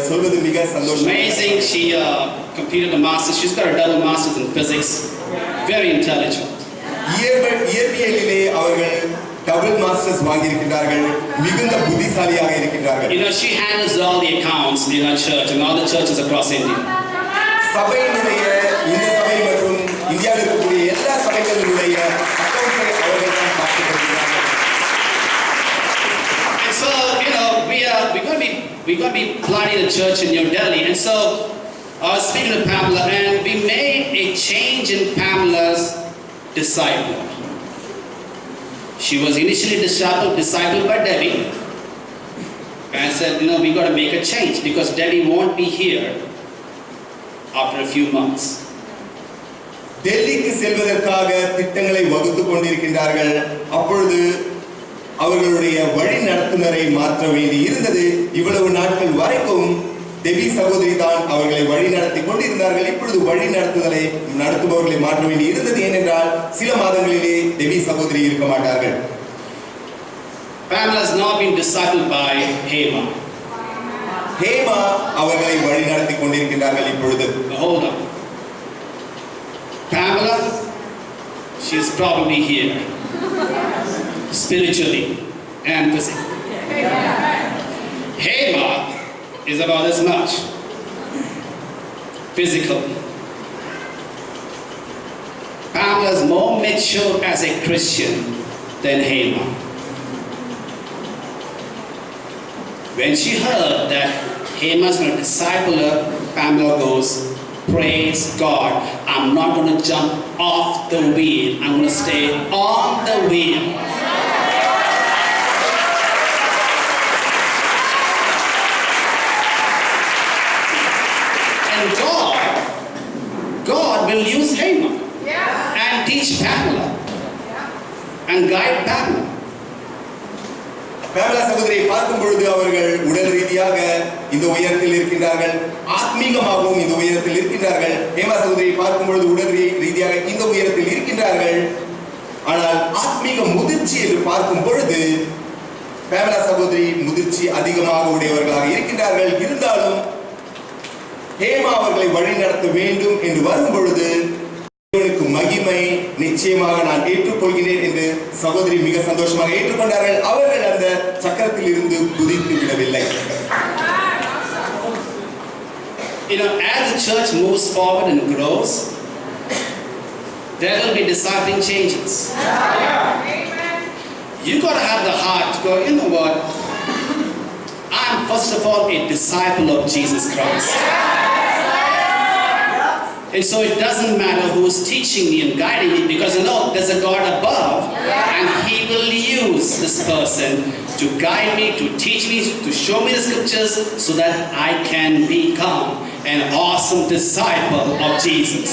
சொல்வது மிக சந்தோஷம். Amazing. She completed a master's. She's got a double master's in physics. Very intelligent. இயற்பியலிலே அவர்கள் டபுள் மாஸ்டர்ஸ் வாங்கி இருக்கின்றார்கள். மிகுந்த புத்திசாலியாக இருக்கின்றார்கள். You know, she handles all the accounts in our church and all the churches across India. சபையினுடைய இந்த சபை மற்றும் இந்தியாவில் இருக்கக்கூடிய எல்லா சபைகளினுடைய அக்கவுண்ட்ஸை அவர்கள் தான் பார்த்துக் கொள்கிறார்கள். And so, you know, we're going to be planning a church in New Delhi. And so, I was speaking to Pamela, and we made a change in Pamela's disciple. She was initially discipled by Debbie. And I said, you know, we got to make a change because Debbie won't be here after a few months. டெல்லிக்கு செல்வதற்காக திட்டங்களை வகுத்துக் கொண்டிருக்கின்றார்கள். அப்பொழுது அவர்களுடைய வழி நடத்துனரை மாற்ற வேண்டி இருந்தது. இவ்வளவு நாட்கள் வரைக்கும் டெபி சகோதரி தான் அவர்களை வழி நடத்தி கொண்டிருந்தார்கள். இப்பொழுது வழி நடத்துபவர்களை மாற்ற வேண்டி இருந்தது. ஏனென்றால் சில மாதங்களிலே டெபி சகோதரி இருக்க மாட்டார்கள். Pamela has now been discipled by Hema. Hema அவர்களை வழி நடத்தி கொண்டிருக்கின்றார்கள் இப்பொழுது. Hold on. Pamela, she's probably here. Spiritually and physically. Hema is about as much physically. Pamela is more mature as a Christian than Hema. When she heard that Hema is going to disciple her, Pamela goes, praise God, I'm not going to jump off the wheel, I'm going to stay on the wheel. And God will use Hema and teach Pamela and guide Pamela. பேமலா சகோதரியை பார்க்கும் பொழுது அவர்கள் உடல் ரீதியாக இந்த உயரத்தில் இருக்கின்றார்கள், ஆத்மீகமாகவும் இந்த உயரத்தில் இருக்கின்றார்கள். ஹேமா சகோதரியை பார்க்கும் பொழுது உடல் ரீதியாக இந்த உயரத்தில் இருக்கின்றார்கள். ஆனால் ஆத்மீக முதிர்ச்சி என்று பார்க்கும் பொழுது பேமலா சகோதரி முதிர்ச்சி அதிகமாக உடையவர்களாக இருக்கின்றார்கள். இருந்தாலும் ஹேமா அவர்களை வழி நடத்த வேண்டும் என்று வரும் பொழுது தேவனுக்கு மகிமை, நிச்சயமாக நான் ஏற்றுக்கொள்கிறேன் என்று சகோதரி மிக சந்தோஷமாக ஏற்றுக்கொண்டார்கள். அவர்கள் அந்த சக்கரத்தில் இருந்து குதித்து விடவில்லை. You know, as the church moves forward and grows, there will be discipling changes. You got to have the heart to go, you know what? I'm first of all a disciple of Jesus Christ. And so it doesn't matter who's teaching me and guiding me, because you know there's a God above and He will use this person to guide me, to teach me, to show me the scriptures so that I can become an awesome disciple of Jesus.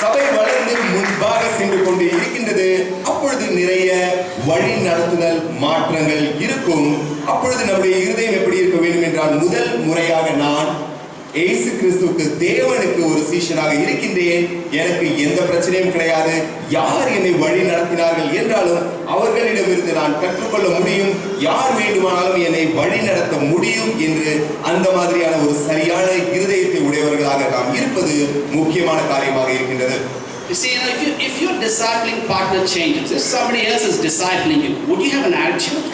சபை வளர்ந்து முன்பாக சென்று கொண்டு இருக்கின்றது. அப்பொழுது நிறைய வழி நடத்துதல் மாற்றங்கள் இருக்கும். அப்பொழுது நம்முடைய இருதயம் எப்படி இருக்க வேண்டும் என்றால், முதல் முறையாக நான் இயேசு கிறிஸ்துவுக்கு தேவனுக்கு ஒரு சீஷனாக இருக்கின்றேன். எனக்கு எந்த பிரச்சனையும் கிடையாது. யார் என்னை வழி நடத்தினார்கள் என்றாலும் அவர்களிடமிருந்து நான் கற்றுக்கொள்ள முடியும். யார் வேண்டுமானாலும் என்னை வழி நடத்த முடியும் என்று அந்த மாதிரியான ஒரு சரியான இருதயத்தை உடையவர்களாக நாம் இருப்பது முக்கியமான காரியமாக இருக்கின்றது. You see, if your discipling partner changes, if somebody else is discipling you, would you have an attitude?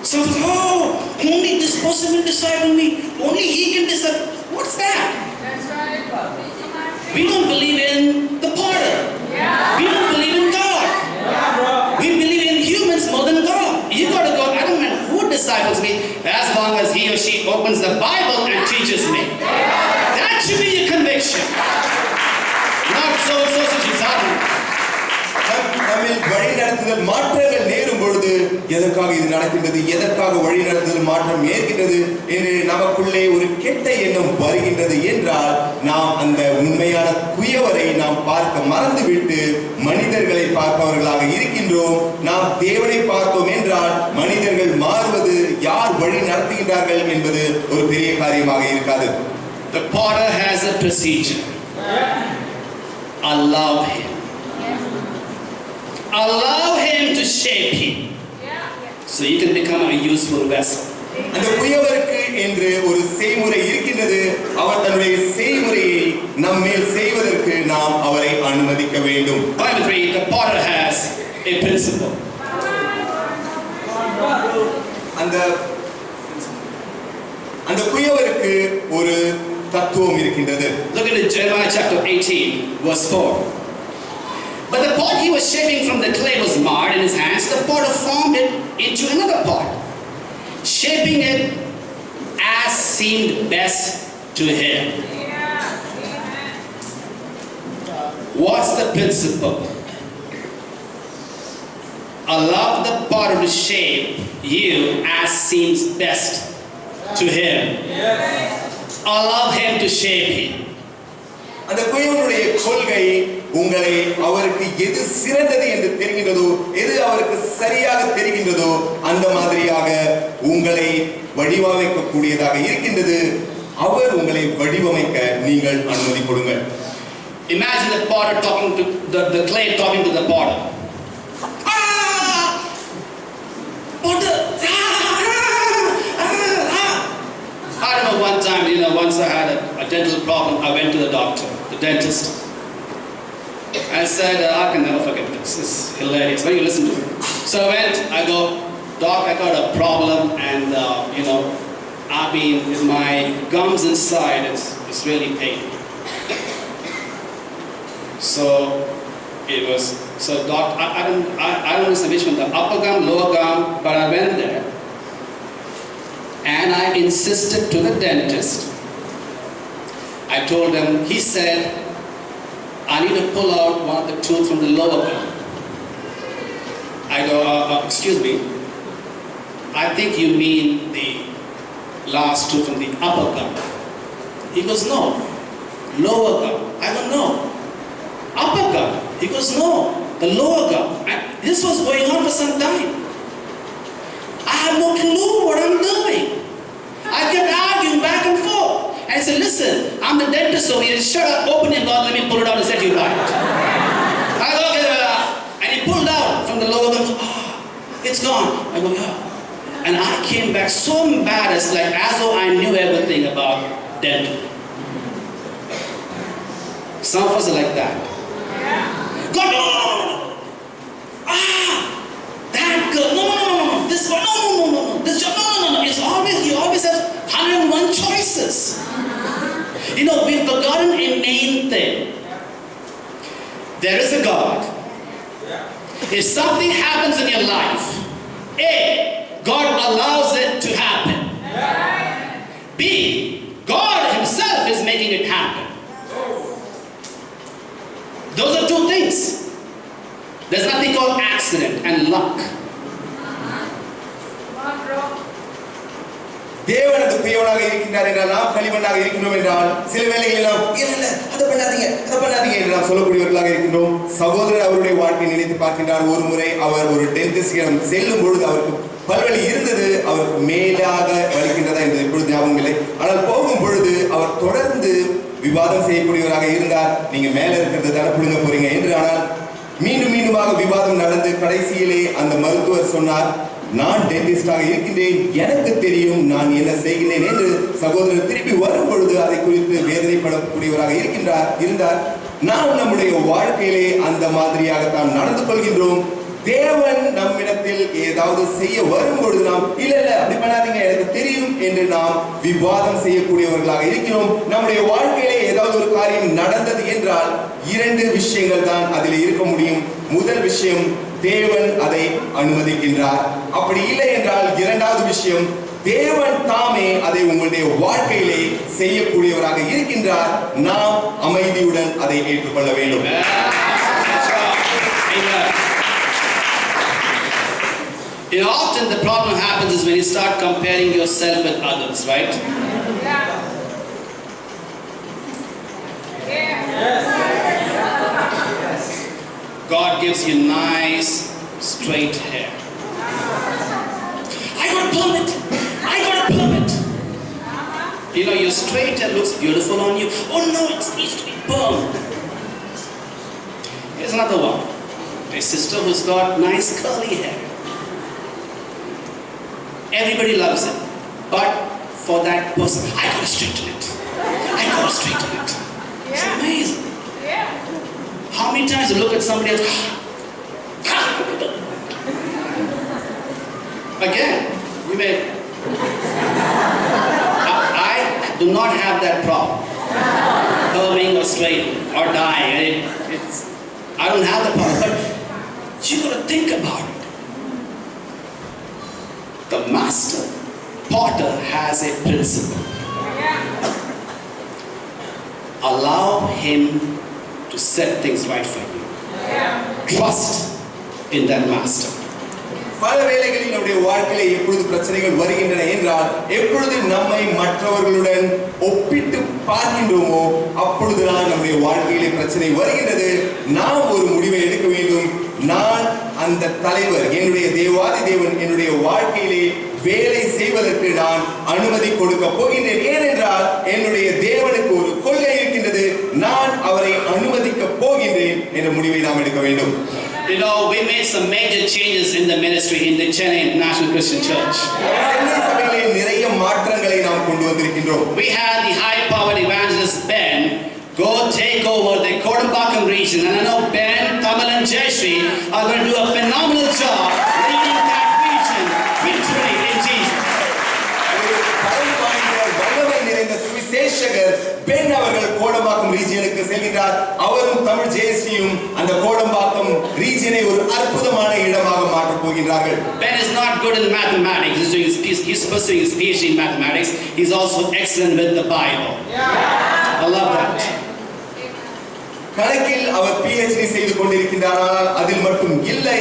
Someone says, oh, only this person will disciple me. Only he can disciple. What's that? That's right. We don't believe in the potter. We don't believe in God. We believe in humans more than God. You got to go, I don't matter who disciples me, as long as he or she opens the Bible and teaches me. That should be your conviction. Not so நம்மில் வழி நடத்துதல் மாற்றங்கள் நேரும் பொழுது எதற்காக இது நடக்கின்றது, எதற்காக வழி நடத்துதல் மாற்றம் ஏற்கின்றது என்று நமக்குள்ளே ஒரு கெட்ட எண்ணம் வருகின்றது என்றால், நாம் அந்த உண்மையான குயவரை நாம் பார்க்க மறந்துவிட்டு மனிதர்களை பார்ப்பவர்களாக இருக்கின்றோம். நாம் தேவனை பார்த்தோம் என்றால் மனிதர்கள் மாறுவது, யார் வழி நடத்துகின்றார்கள் என்பது ஒரு பெரிய காரியமாக இருக்காது. The potter has a procedure. Allow him. Allow him to shape you, so you can become a useful vessel. அந்த குயவருக்கு என்று ஒரு செய்முறை இருக்கின்றது. அவர் தன்னுடைய செய்முறையை நம்மேல் செய்வதற்கு நாம் அவரை அனுமதிக்க வேண்டும். Point 3, the potter has a principle. அந்த குயவருக்கு ஒரு தத்துவம் இருக்கின்றது. Look at it, Jeremiah chapter 18 verse 4. But the pot he was shaping from the clay was marred in his hands. The potter formed it into another pot, shaping it as seemed best to him. What's the principle? Allow the potter to shape you as seems best to him. Allow him to shape you. அந்த குயவனுடைய கொள்கை, உங்களை அவருக்கு எது சிறந்தது என்று தெரிகின்றதோ, எது அவருக்கு சரியாக தெரிகின்றதோ அந்த மாதிரியாக உங்களை வடிவமைக்கக்கூடியதாக இருக்கின்றது. அவர் உங்களை வடிவமைக்க நீங்கள் அனுமதி கொடுங்கள். Imagine the potter talking to the clay talking to the potter. Potter. I don't know, one time, once I had a dental problem, I went to the doctor, the dentist. I said, I can never forget this. It's hilarious. When you listen to it. So I went, I go, Doc, I got a problem, and my gums inside, it's really pain. So Doc, I don't know which one, the upper gum, lower gum, but I went there. And I insisted to the dentist. I told him, he said, I need to pull out one of the tooth from the lower gum. I go, excuse me, I think you mean the last tooth from the upper gum. He goes, no, lower gum. I go, no, upper gum. He goes, no, the lower gum. And this was going on for some time. I have no clue what I'm doing. I kept arguing back and forth. And I said, listen, I'm the dentist over here. Shut up, open your mouth, let me pull it out and set you right. I go, okay, and he pulled out from the lower gum. Oh, it's gone. I go, yeah. And I came back so embarrassed, like as though I knew everything about dental. Some of us are like that. God, no. That girl, no. This one, no. This job, no. It's always, you always have 101 choices. We've forgotten a main thing. தேவன் அந்த குயவனாக இருக்கின்றார் என்றால் நாம் களிமண்ணாக இருக்கின்றோம் என்றால் சில வேளைகளில் நாம் இல்ல அதை பண்ணாதீங்க என்று நாம் சொல்லக்கூடியவர்களாக இருக்கின்றோம். சகோதரர் அவருடைய வாழ்க்கையை நினைத்து பார்க்கின்றார். ஒரு முறை அவர் ஒரு டென்டிஸ்டிடம் செல்லும் பொழுது அவருக்கு பல்வலி இருந்தது. அவருக்கு மேலாக வலிக்கின்றதா என்பது இப்பொழுது ஞாபகம் இல்லை. ஆனால் போகும் பொழுது அவர் தொடர்ந்து விவாதம் செய்யக்கூடியவராக இருந்தார். நீங்க மேல இருக்கிறது தானே புடுங்க போறீங்க என்று. ஆனால் மீண்டுமாக விவாதம் நடந்து கடைசியிலே அந்த மருத்துவர் சொன்னார், நான் டென்டிஸ்டாக இருக்கின்றேன், எனக்கு தெரியும் நான் என்ன செய்கிறேன் என்று. சகோதரர் திருப்பி வரும் பொழுது அதை குறித்து வேதனைப்படக்கூடியவராக இருந்தார். நாம் நம்முடைய வாழ்க்கையிலே அந்த மாதிரியாகத்தான் நடந்து கொள்கின்றோம். தேவன் நம்மிடத்தில் ஏதாவது செய்ய வரும் பொழுது நாம் இல்ல அப்படி பண்ணாதீங்க எனக்கு தெரியும் என்று நாம் விவாதம் செய்யக்கூடியவர்களாக இருக்கிறோம். நம்முடைய வாழ்க்கையிலே ஏதாவது ஒரு காரியம் நடந்தது என்றால் 2 விஷயங்கள் தான் அதில் இருக்க முடியும். முதல் விஷயம், தேவன் அதை அனுமதிக்கின்றார். அப்படி இல்லை என்றால் 2வது விஷயம், தேவன் தாமே அதை உங்களுடைய வாழ்க்கையிலே செய்யக்கூடியவராக இருக்கின்றார். நாம் அமைதியுடன் அதை ஏற்றுக்கொள்ள வேண்டும். You know, often the problem happens is when you start comparing yourself with others, right? God gives you nice, straight hair. I got a permit. You know, your straight hair looks beautiful on you. Oh no, it needs to be permed. Here's another one. A sister who's got nice curly hair. Everybody loves it. But for that person, I gotta straighten it. It's amazing. How many times you look at somebody else? Again, you may. I do not have that problem. Curling or straightening or dyeing. I don't have that problem. But you gotta think about it. The master potter has a principle. Allow him to set things right for you. Trust in that master. பல வேளைகளில் நம்முடைய வாழ்க்கையிலே எப்பொழுது பிரச்சனைகள் வருகின்றன என்றால், எப்பொழுது நம்மை மற்றவர்களுடன் ஒப்பிட்டு பார்க்கின்றோமோ அப்பொழுதுதான் நம்முடைய வாழ்க்கையிலே பிரச்சனை வருகின்றது. நாம் ஒரு முடிவை எடுக்க வேண்டும். நான் அந்த தலைவர், என்னுடைய தேவாதி தேவன் என்னுடைய வாழ்க்கையிலே வேலை செய்வதற்கு நான் அனுமதி கொடுக்க போகின்றேன். ஏனென்றால் என்னுடைய தேவனுக்கு ஒரு கொள்கை இருக்கின்றது. நான் அவரை அனுமதிக்க போகின்றேன் என்ற முடிவை நாம் எடுக்க வேண்டும். You know, we made some major changes in the ministry in the Chennai International Christian Church. நிறைய மாற்றங்களை நாம் கொண்டு வந்திருக்கின்றோம். We had the high-powered evangelist Ben go take over the Kodambakkam region, and I know Ben, Tamal and Jayashree are going to do a phenomenal job leading that region. Victory in Jesus. சுவிசேஷகர் பெண் அவர்கள் கோடம்பாக்கம் ரீஜியனுக்கு செல்கிறார். அவரும் தமிழ் ஜெயஸ்ரீயும் அந்த கோடம்பாக்கம் ரீஜியனை ஒரு அற்புதமான இடமாக மாற்றப் போகிறார்கள். Ben is not good in mathematics. He's pursuing his PhD in mathematics. He's also excellent with the Bible. I love that. கணக்கில் அவர் PhD செய்து கொண்டிருக்கின்றார். ஆனால் அதில் மட்டும் இல்லை,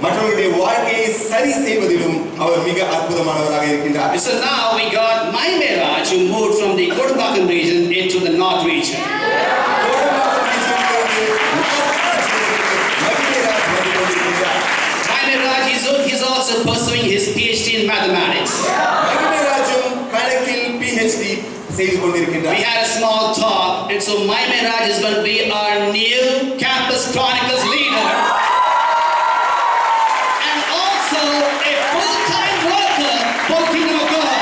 மற்றவர்களுடைய வாழ்க்கையை சரி செய்வதிலும் அவர் மிக அற்புதமானவராக இருக்கின்றார். So now we got Maimeraj who moved from the Kodambakkam region into the North region. Maimeraj, he's also pursuing his PhD in mathematics. We had a small talk, and so Maimeraj is going to be our new Campus Chronicles leader, and also a full-time worker for the Kingdom of God.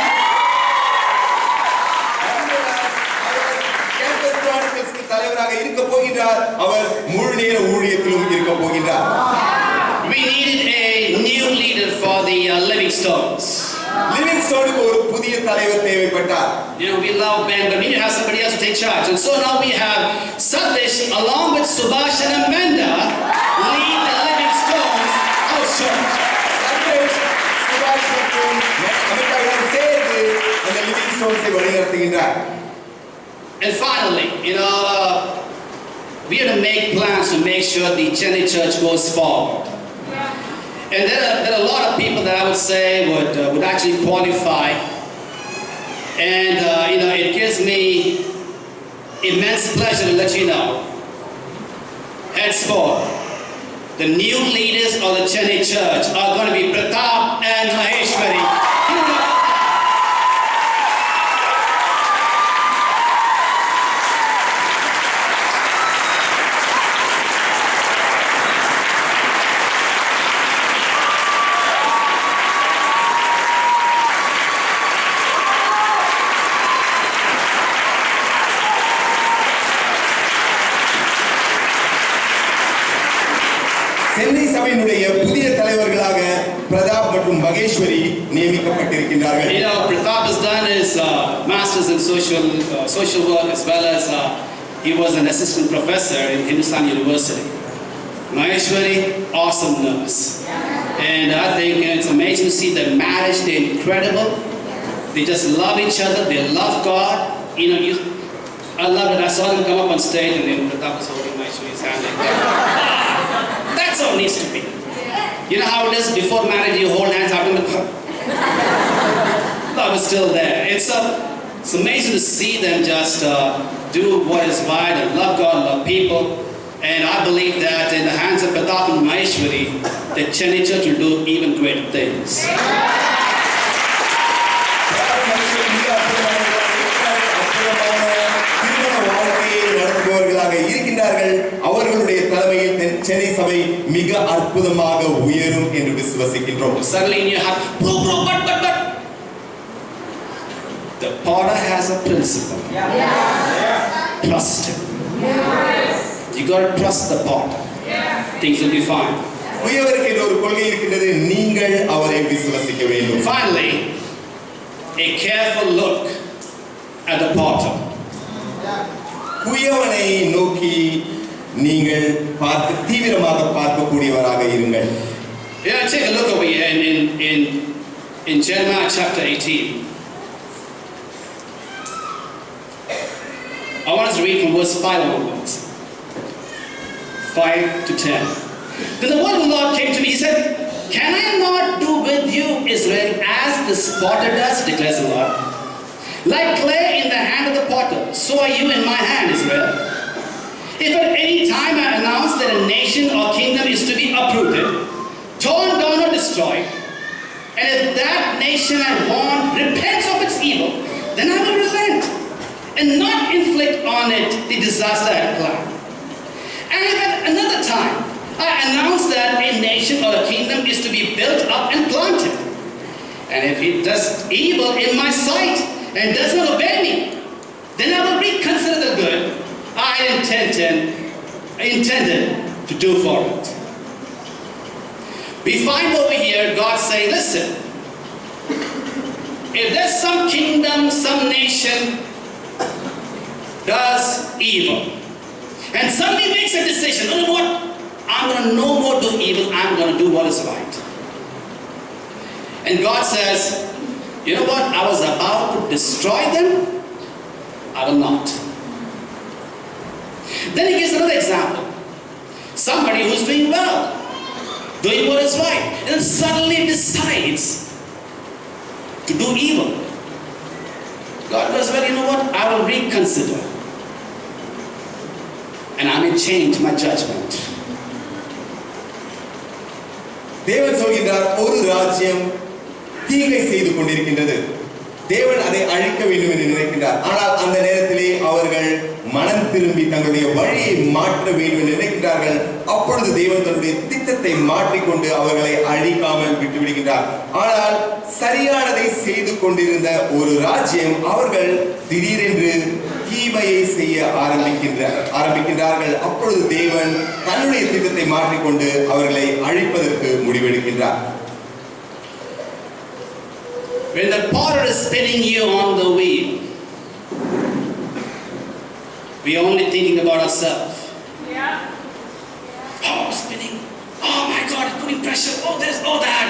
Campus Chronicles தலைவராக இருக்க போகிறார். அவர் முழு நேர ஊழியத்திலும் இருக்க போகிறார். We needed a new leader for the Livingstones. லிவிங்ஸ்டோனுக்கு ஒரு புதிய தலைவர் தேவைப்பட்டார். You know, we love Ben, but we need to have somebody else to take charge. And so now we have Satish along with Subhash and Amanda lead the Livingstones house church. Satish, சுபாஷ் மற்றும் அமிதாவுடன் சேர்ந்து அந்த லிவிங்ஸ்டோன்ஸை வழிநடத்துகின்றார். And finally, you know, we have to make plans to make sure the Chennai church goes forward. And there are a lot of people that I would say would actually qualify And it gives me immense pleasure to let you know, henceforth, the new leaders of the Chennai church are going to be Pratap and Maheshwari. Chennai சபையினுடைய புதிய தலைவர்களாக பிரதாப் மற்றும் Maheswari நியமிக்கப்பட்டிருக்கின்றார்கள். Pratap has done his masters in social work, as well as he was an assistant professor in Hindustan University. Maheshwari, awesome nurse. And I think it's amazing to see their marriage. They're incredible. They just love each other. They love God. I love it. I saw them come up on stage and then Pratap was holding Maheshwari's hand like that. That's how it needs to be. You know how it is before marriage, you hold hands after the love is still there. It's amazing to see them just do what is right and love God, love people. And I believe that in the hands of Pratap and Maheshwari, the Chennai church will do even greater things. அவர்களுடைய தலைமையில் சென்னை சபை மிக அற்புதமாக உயரும் என்று விசுவசிக்கின்றோம். Suddenly in your heart, but the potter has a principle. Trust him. You got to trust the potter. Things will be fine. உயவருக்கு ஒரு கொள்கை இருக்கின்றது, நீங்கள் அவரை விசுவசிக்க வேண்டும். Finally, a careful look at the potter. குயவனை நோக்கி நீங்கள் பார்த்து தீவிரமாக பார்க்கக்கூடியவராக இருங்கள். Yeah, take a look over here in Jeremiah chapter 18. I want us to read from verse 5 onwards. 5 to 10. Then the word of the Lord came to me. He said, "Can I not do with you, Israel, as this potter does, declares the Lord? Like clay in the hand of the potter, so are you in my hand, Israel. If at any time I announce that a nation or kingdom is to be uprooted, torn down or destroyed, and if that nation I warn repents of its evil, then I will relent and not inflict on it the disaster I had planned. And if at another time I announce that a nation or a kingdom is to be built up and planted, and if it does evil in my sight and does not obey me, then I will reconsider the good I intended to do for it." We find over here God saying, listen, if there's some kingdom, some nation does evil, and somebody makes a decision, you know what, I'm going to no more do evil, I'm going to do what is right. And God says, you know what, I was about to destroy them, I will not. Then he gives another example. Somebody who's doing well, doing what is right, and then suddenly decides to do evil. God goes, well, you know what, I will reconsider. And I may change my judgment. தேவன் சொல்கிறார், ஒரு ராஜ்யம் தீங்கை செய்து கொண்டிருக்கின்றது, தேவன் அதை அழிக்க வேண்டும் என்று நினைக்கின்றார். ஆனால் அந்த நேரத்திலே அவர்கள் மனம் திரும்பி தங்களுடைய வழியை மாற்ற வேண்டும் என்று நினைக்கிறார்கள். அப்பொழுது தேவன் தன்னுடைய திட்டத்தை மாற்றிக்கொண்டு அவர்களை அழிக்காமல் விட்டுவிடுகின்றார். ஆனால் சரியானதை செய்து கொண்டிருந்த ஒரு ராஜ்யம் அவர்கள் திடீரென்று தீமையை செய்ய ஆரம்பிக்கின்றார்கள். அப்பொழுது தேவன் தன்னுடைய திட்டத்தை மாற்றிக்கொண்டு அவர்களை அழிப்பதற்கு முடிவெடுக்கின்றார். When the potter is spinning you on the wheel, we are only thinking about ourselves. Oh, spinning. Oh my God, it's putting pressure. Oh, this, oh that.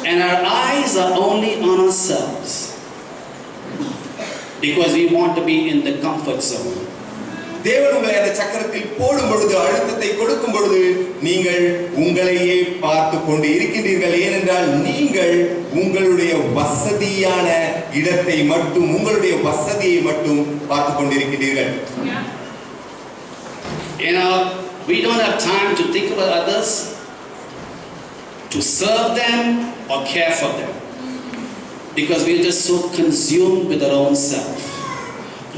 And our eyes are only on ourselves because we want to be in the comfort zone. தேவன் உங்களை அந்த சக்கரத்தில் போடும் பொழுது, அழுத்தத்தை கொடுக்கும் பொழுது நீங்கள் உங்களையே பார்த்து கொண்டு இருக்கின்றீர்கள். ஏனென்றால் நீங்கள் உங்களுடைய வசதியான இடத்தை மட்டும், உங்களுடைய வசதியை மட்டும் பார்த்து கொண்டிருக்கின்றீர்கள். You know, we don't have time to think about others, to serve them or care for them, because we are just so consumed with our own self.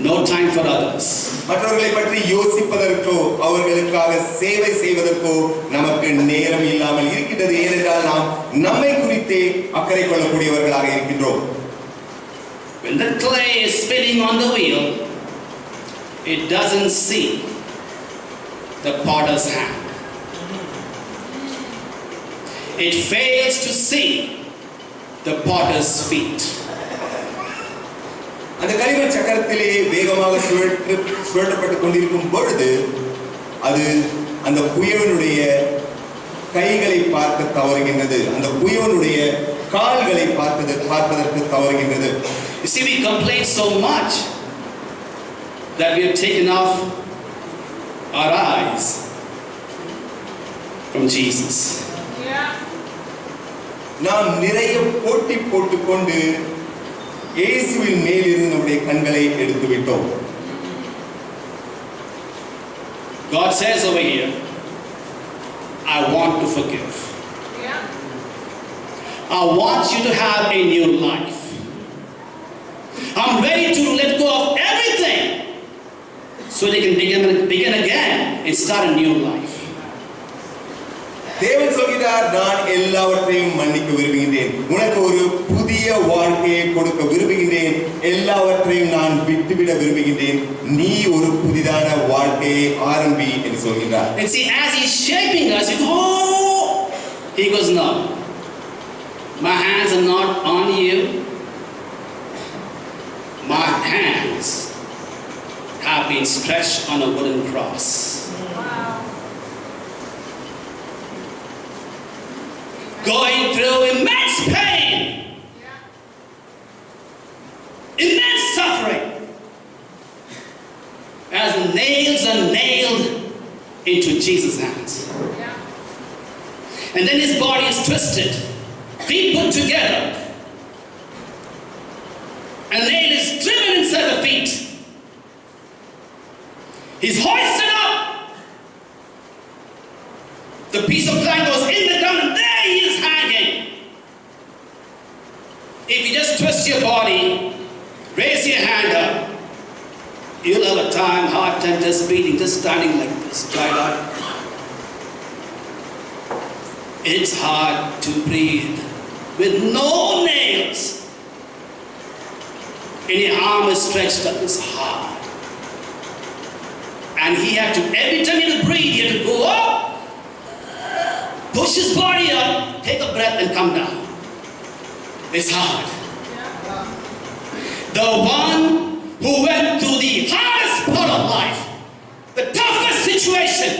No time for others. மற்றவர்களை பற்றி யோசிப்பதற்கோ அவர்களுக்காக சேவை செய்வதற்கோ நமக்கு நேரம் இல்லாமல் இருக்கின்றது. ஏனென்றால் நாம் நம்மை குறித்தே அக்கறை கொள்ளக்கூடியவர்களாக இருக்கின்றோம். When the clay is spinning on the wheel, it doesn't see the potter's hand. It fails to see the potter's feet. அந்த களிமண் சக்கரத்திலே வேகமாக சுழற்றப்பட்டுக் கொண்டிருக்கும் பொழுது அது அந்த குயவனுடைய கைகளை பார்க்க தவறுகின்றது, அந்த குயவனுடைய கால்களை பார்ப்பதற்கு தவறுகின்றது. You see, we complain so much that we have taken off our eyes from Jesus. நாம் நிறைய போட்டி போட்டுக்கொண்டு இயேசுவின் மேலிருந்து நம்முடைய கண்களை எடுத்து விட்டோம். God says over here, I want to forgive. I want you to have a new life. I'm ready to let go of everything so they can begin again and start a new life. தேவன் சொல்கிறார், நான் எல்லாவற்றையும் மன்னிக்க விரும்புகின்றேன், உனக்கு ஒரு புதிய வாழ்க்கையை கொடுக்க விரும்புகின்றேன், எல்லாவற்றையும் நான் விட்டுவிட விரும்புகின்றேன், நீ ஒரு புதிதான வாழ்க்கையை ஆரம்பி என்று சொல்கிறார். And see, as he's shaping us, he goes, no, my hands are not on you. My hands have been stretched on a wooden cross. Going through immense pain, immense suffering, as the nails are nailed into Jesus' hands. And then his body is twisted, feet put together, and a nail is driven inside the feet. He's hoisted up. The piece of plank goes in the ground, and there he is hanging. If you just twist your body, raise your hand up, you'll have a time, heart and just beating, just standing like this, dried out. It's hard to breathe with no nails. And your arm is stretched up, it's hard. And he had to, every time he had to breathe, he had to go up, push his body up, take a breath and come down. It's hard. The one who went through the hardest part of life, the toughest situation,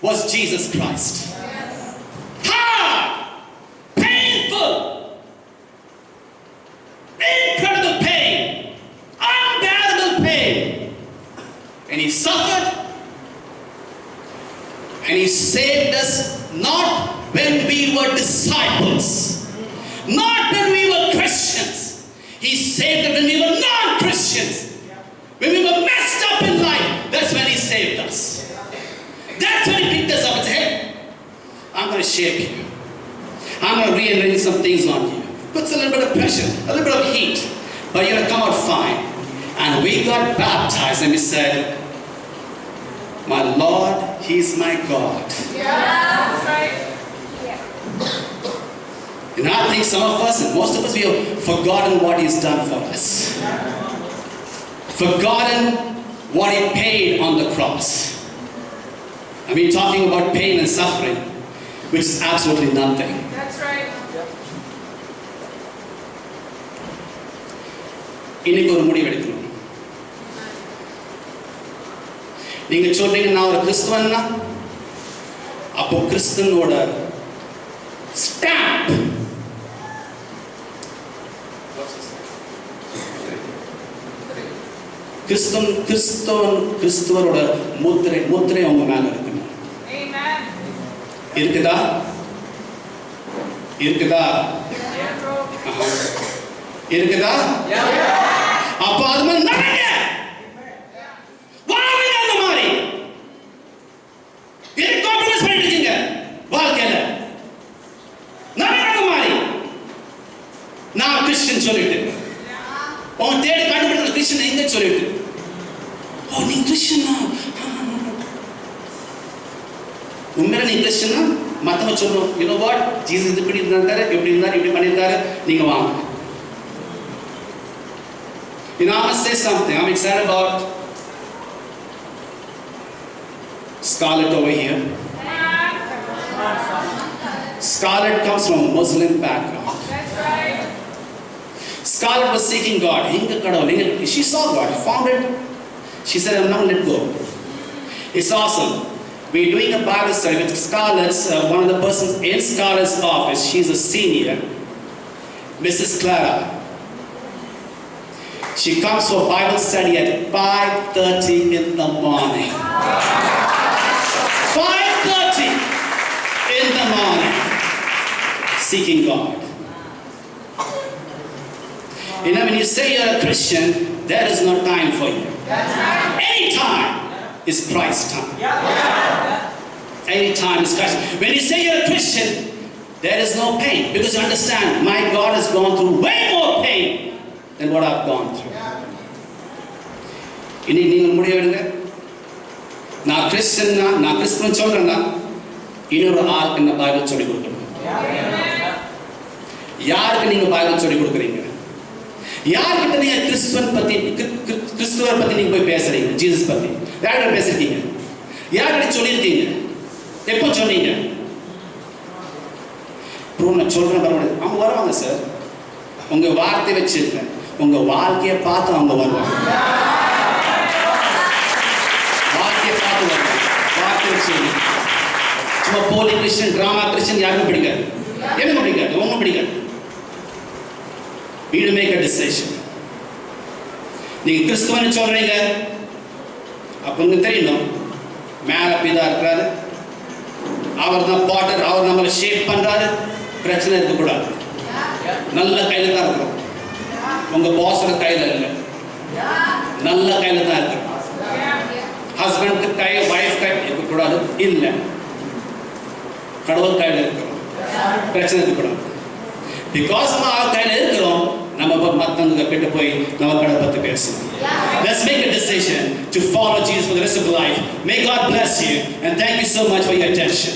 was Jesus Christ. Hard, painful, incredible pain, unbearable pain. And he suffered, and he saved us. Not when we were disciples, not when we were Christians. He saved us when we were non-Christians. When we were messed up in life, that's when he saved us. That's when he picked us up and said, hey, I'm going to shape you. I'm going to rearrange some things on you. Puts a little bit of pressure, a little bit of heat, but you're going to come out fine. And we got baptized and we said, my Lord, He's my God. That's right. And I think some of us, and most of us, we have forgotten what He's done for us. Forgotten what He paid on the cross. I mean, talking about pain and suffering, which is absolutely nothing. That's right. இன்னைக்கு ஒரு முடிவு எடுக்கணும். நீங்க சொல்றீங்க நான் ஒரு கிறிஸ்துவன்னா, அப்போ கிறிஸ்துவனோட stamp, கிறிஸ்துவரோட முத்திரை உங்க மேல இருக்கணும். Amen. இருக்குதா? இருக்குதா? Yeah, bro. ஆஹா. இருக்குதா? அப்ப அது மாதிரி நடங்க. வாழ்வீங்க அந்த மாதிரி. ஏன் காம்ப்ரமைஸ் பண்ணிட்டு இருக்கீங்க வாழ்க்கையில? நடங்க அந்த மாதிரி. நான் கிறிஸ்டியன் சொல்லிட்டு உன் தேடி கண்டுபிடிக்கிற கிறிஸ்டியன் எங்க சொல்லிட்டு ஓ நீ கிறிஸ்டியனா உண்மையில நீ கிறிஸ்டியனா மத்தவங்க சொல்றோம் யூ நோ வாட் ஜீசஸ் இப்படி இருந்தாரு இப்படி பண்ணிருக்காரு நீங்க வாங்க. You know, I must say something. I'm excited about Scarlett over here. Scarlett comes from a Muslim background. That's right. Scarlett was seeking God. She saw God, found it. She said, I'm not let go. It's awesome. We're doing a Bible study with Scarlett's, one of the persons in Scarlett's office. She's a senior, Mrs. Clara. She comes for Bible study at 5:30 in the morning. 5:30 in the morning. Seeking God. You know, when you say you're a Christian, there is no time for you. Any time is Christ time. Any time is Christ. When you say you're a Christian, there is no pain. Because you understand, my God has gone through way more pain than what I've gone through. இன்னைக்கு நீங்கள் முடிவெடுங்க. நான் கிறிஸ்துவன் சொல்றேன்னா இன்னொரு ஆளுக்கு என்ன Bible சொல்லி கொடுக்கணும். யாருக்கு நீங்க பைபிள் சொல்லி கொடுக்குறீங்க? யார்கிட்ட நீங்க கிறிஸ்துவர் பத்தி நீங்க போய் பேசுறீங்க? ஜீசஸ் பத்தி யார்கிட்ட பேசிருக்கீங்க? யார்கிட்ட சொல்லியிருக்கீங்க? எப்போ சொன்னீங்க? நான் சொல்றேன் பரவாயில்ல, அவங்க வருவாங்க சார். உங்க வார்த்தை வச்சிருக்கேன், உங்க வாழ்க்கையை பார்த்து அவங்க வருவாங்க. வார்த்தையை பார்த்து வருவாங்க. வார்த்தை வச்சு சும்மா போலி கிறிஸ்டியன், டிராமா கிறிஸ்டியன் யாருக்கும் பிடிக்காது. எனக்கு பிடிக்காது, உங்களுக்கு பிடிக்காது. You need to make a decision. நீங்க கிறிஸ்துவன்னு சொல்றீங்க, அப்ப உங்களுக்கு தெரியணும் மேல பிதா இருக்கிறாரு, அவர் தான் பாட்டர், அவர் நம்மளை ஷேப் பண்றாரு. பிரச்சனை இருக்கக்கூடாது. நல்ல கையில தான் இருக்கிறோம். உங்க பாஸோட கையில இல்லை, நல்ல கையில தான் இருக்கிறோம். ஹஸ்பண்ட் கை, வைஃப் கை இருக்கக்கூடாது, இல்லை, கடவுள் கையில இருக்கிறோம். பிரச்சனை இருக்கக்கூடாது. பிகாஸ் நம்ம அவர் கையில இருக்கிறோம், நம்ம மத்தவங்க கிட்ட போய் நம்ம கடவுளை பத்தி பேசணும். Let's make a decision to follow Jesus for the rest of your life. May God bless you and thank you so much for your attention.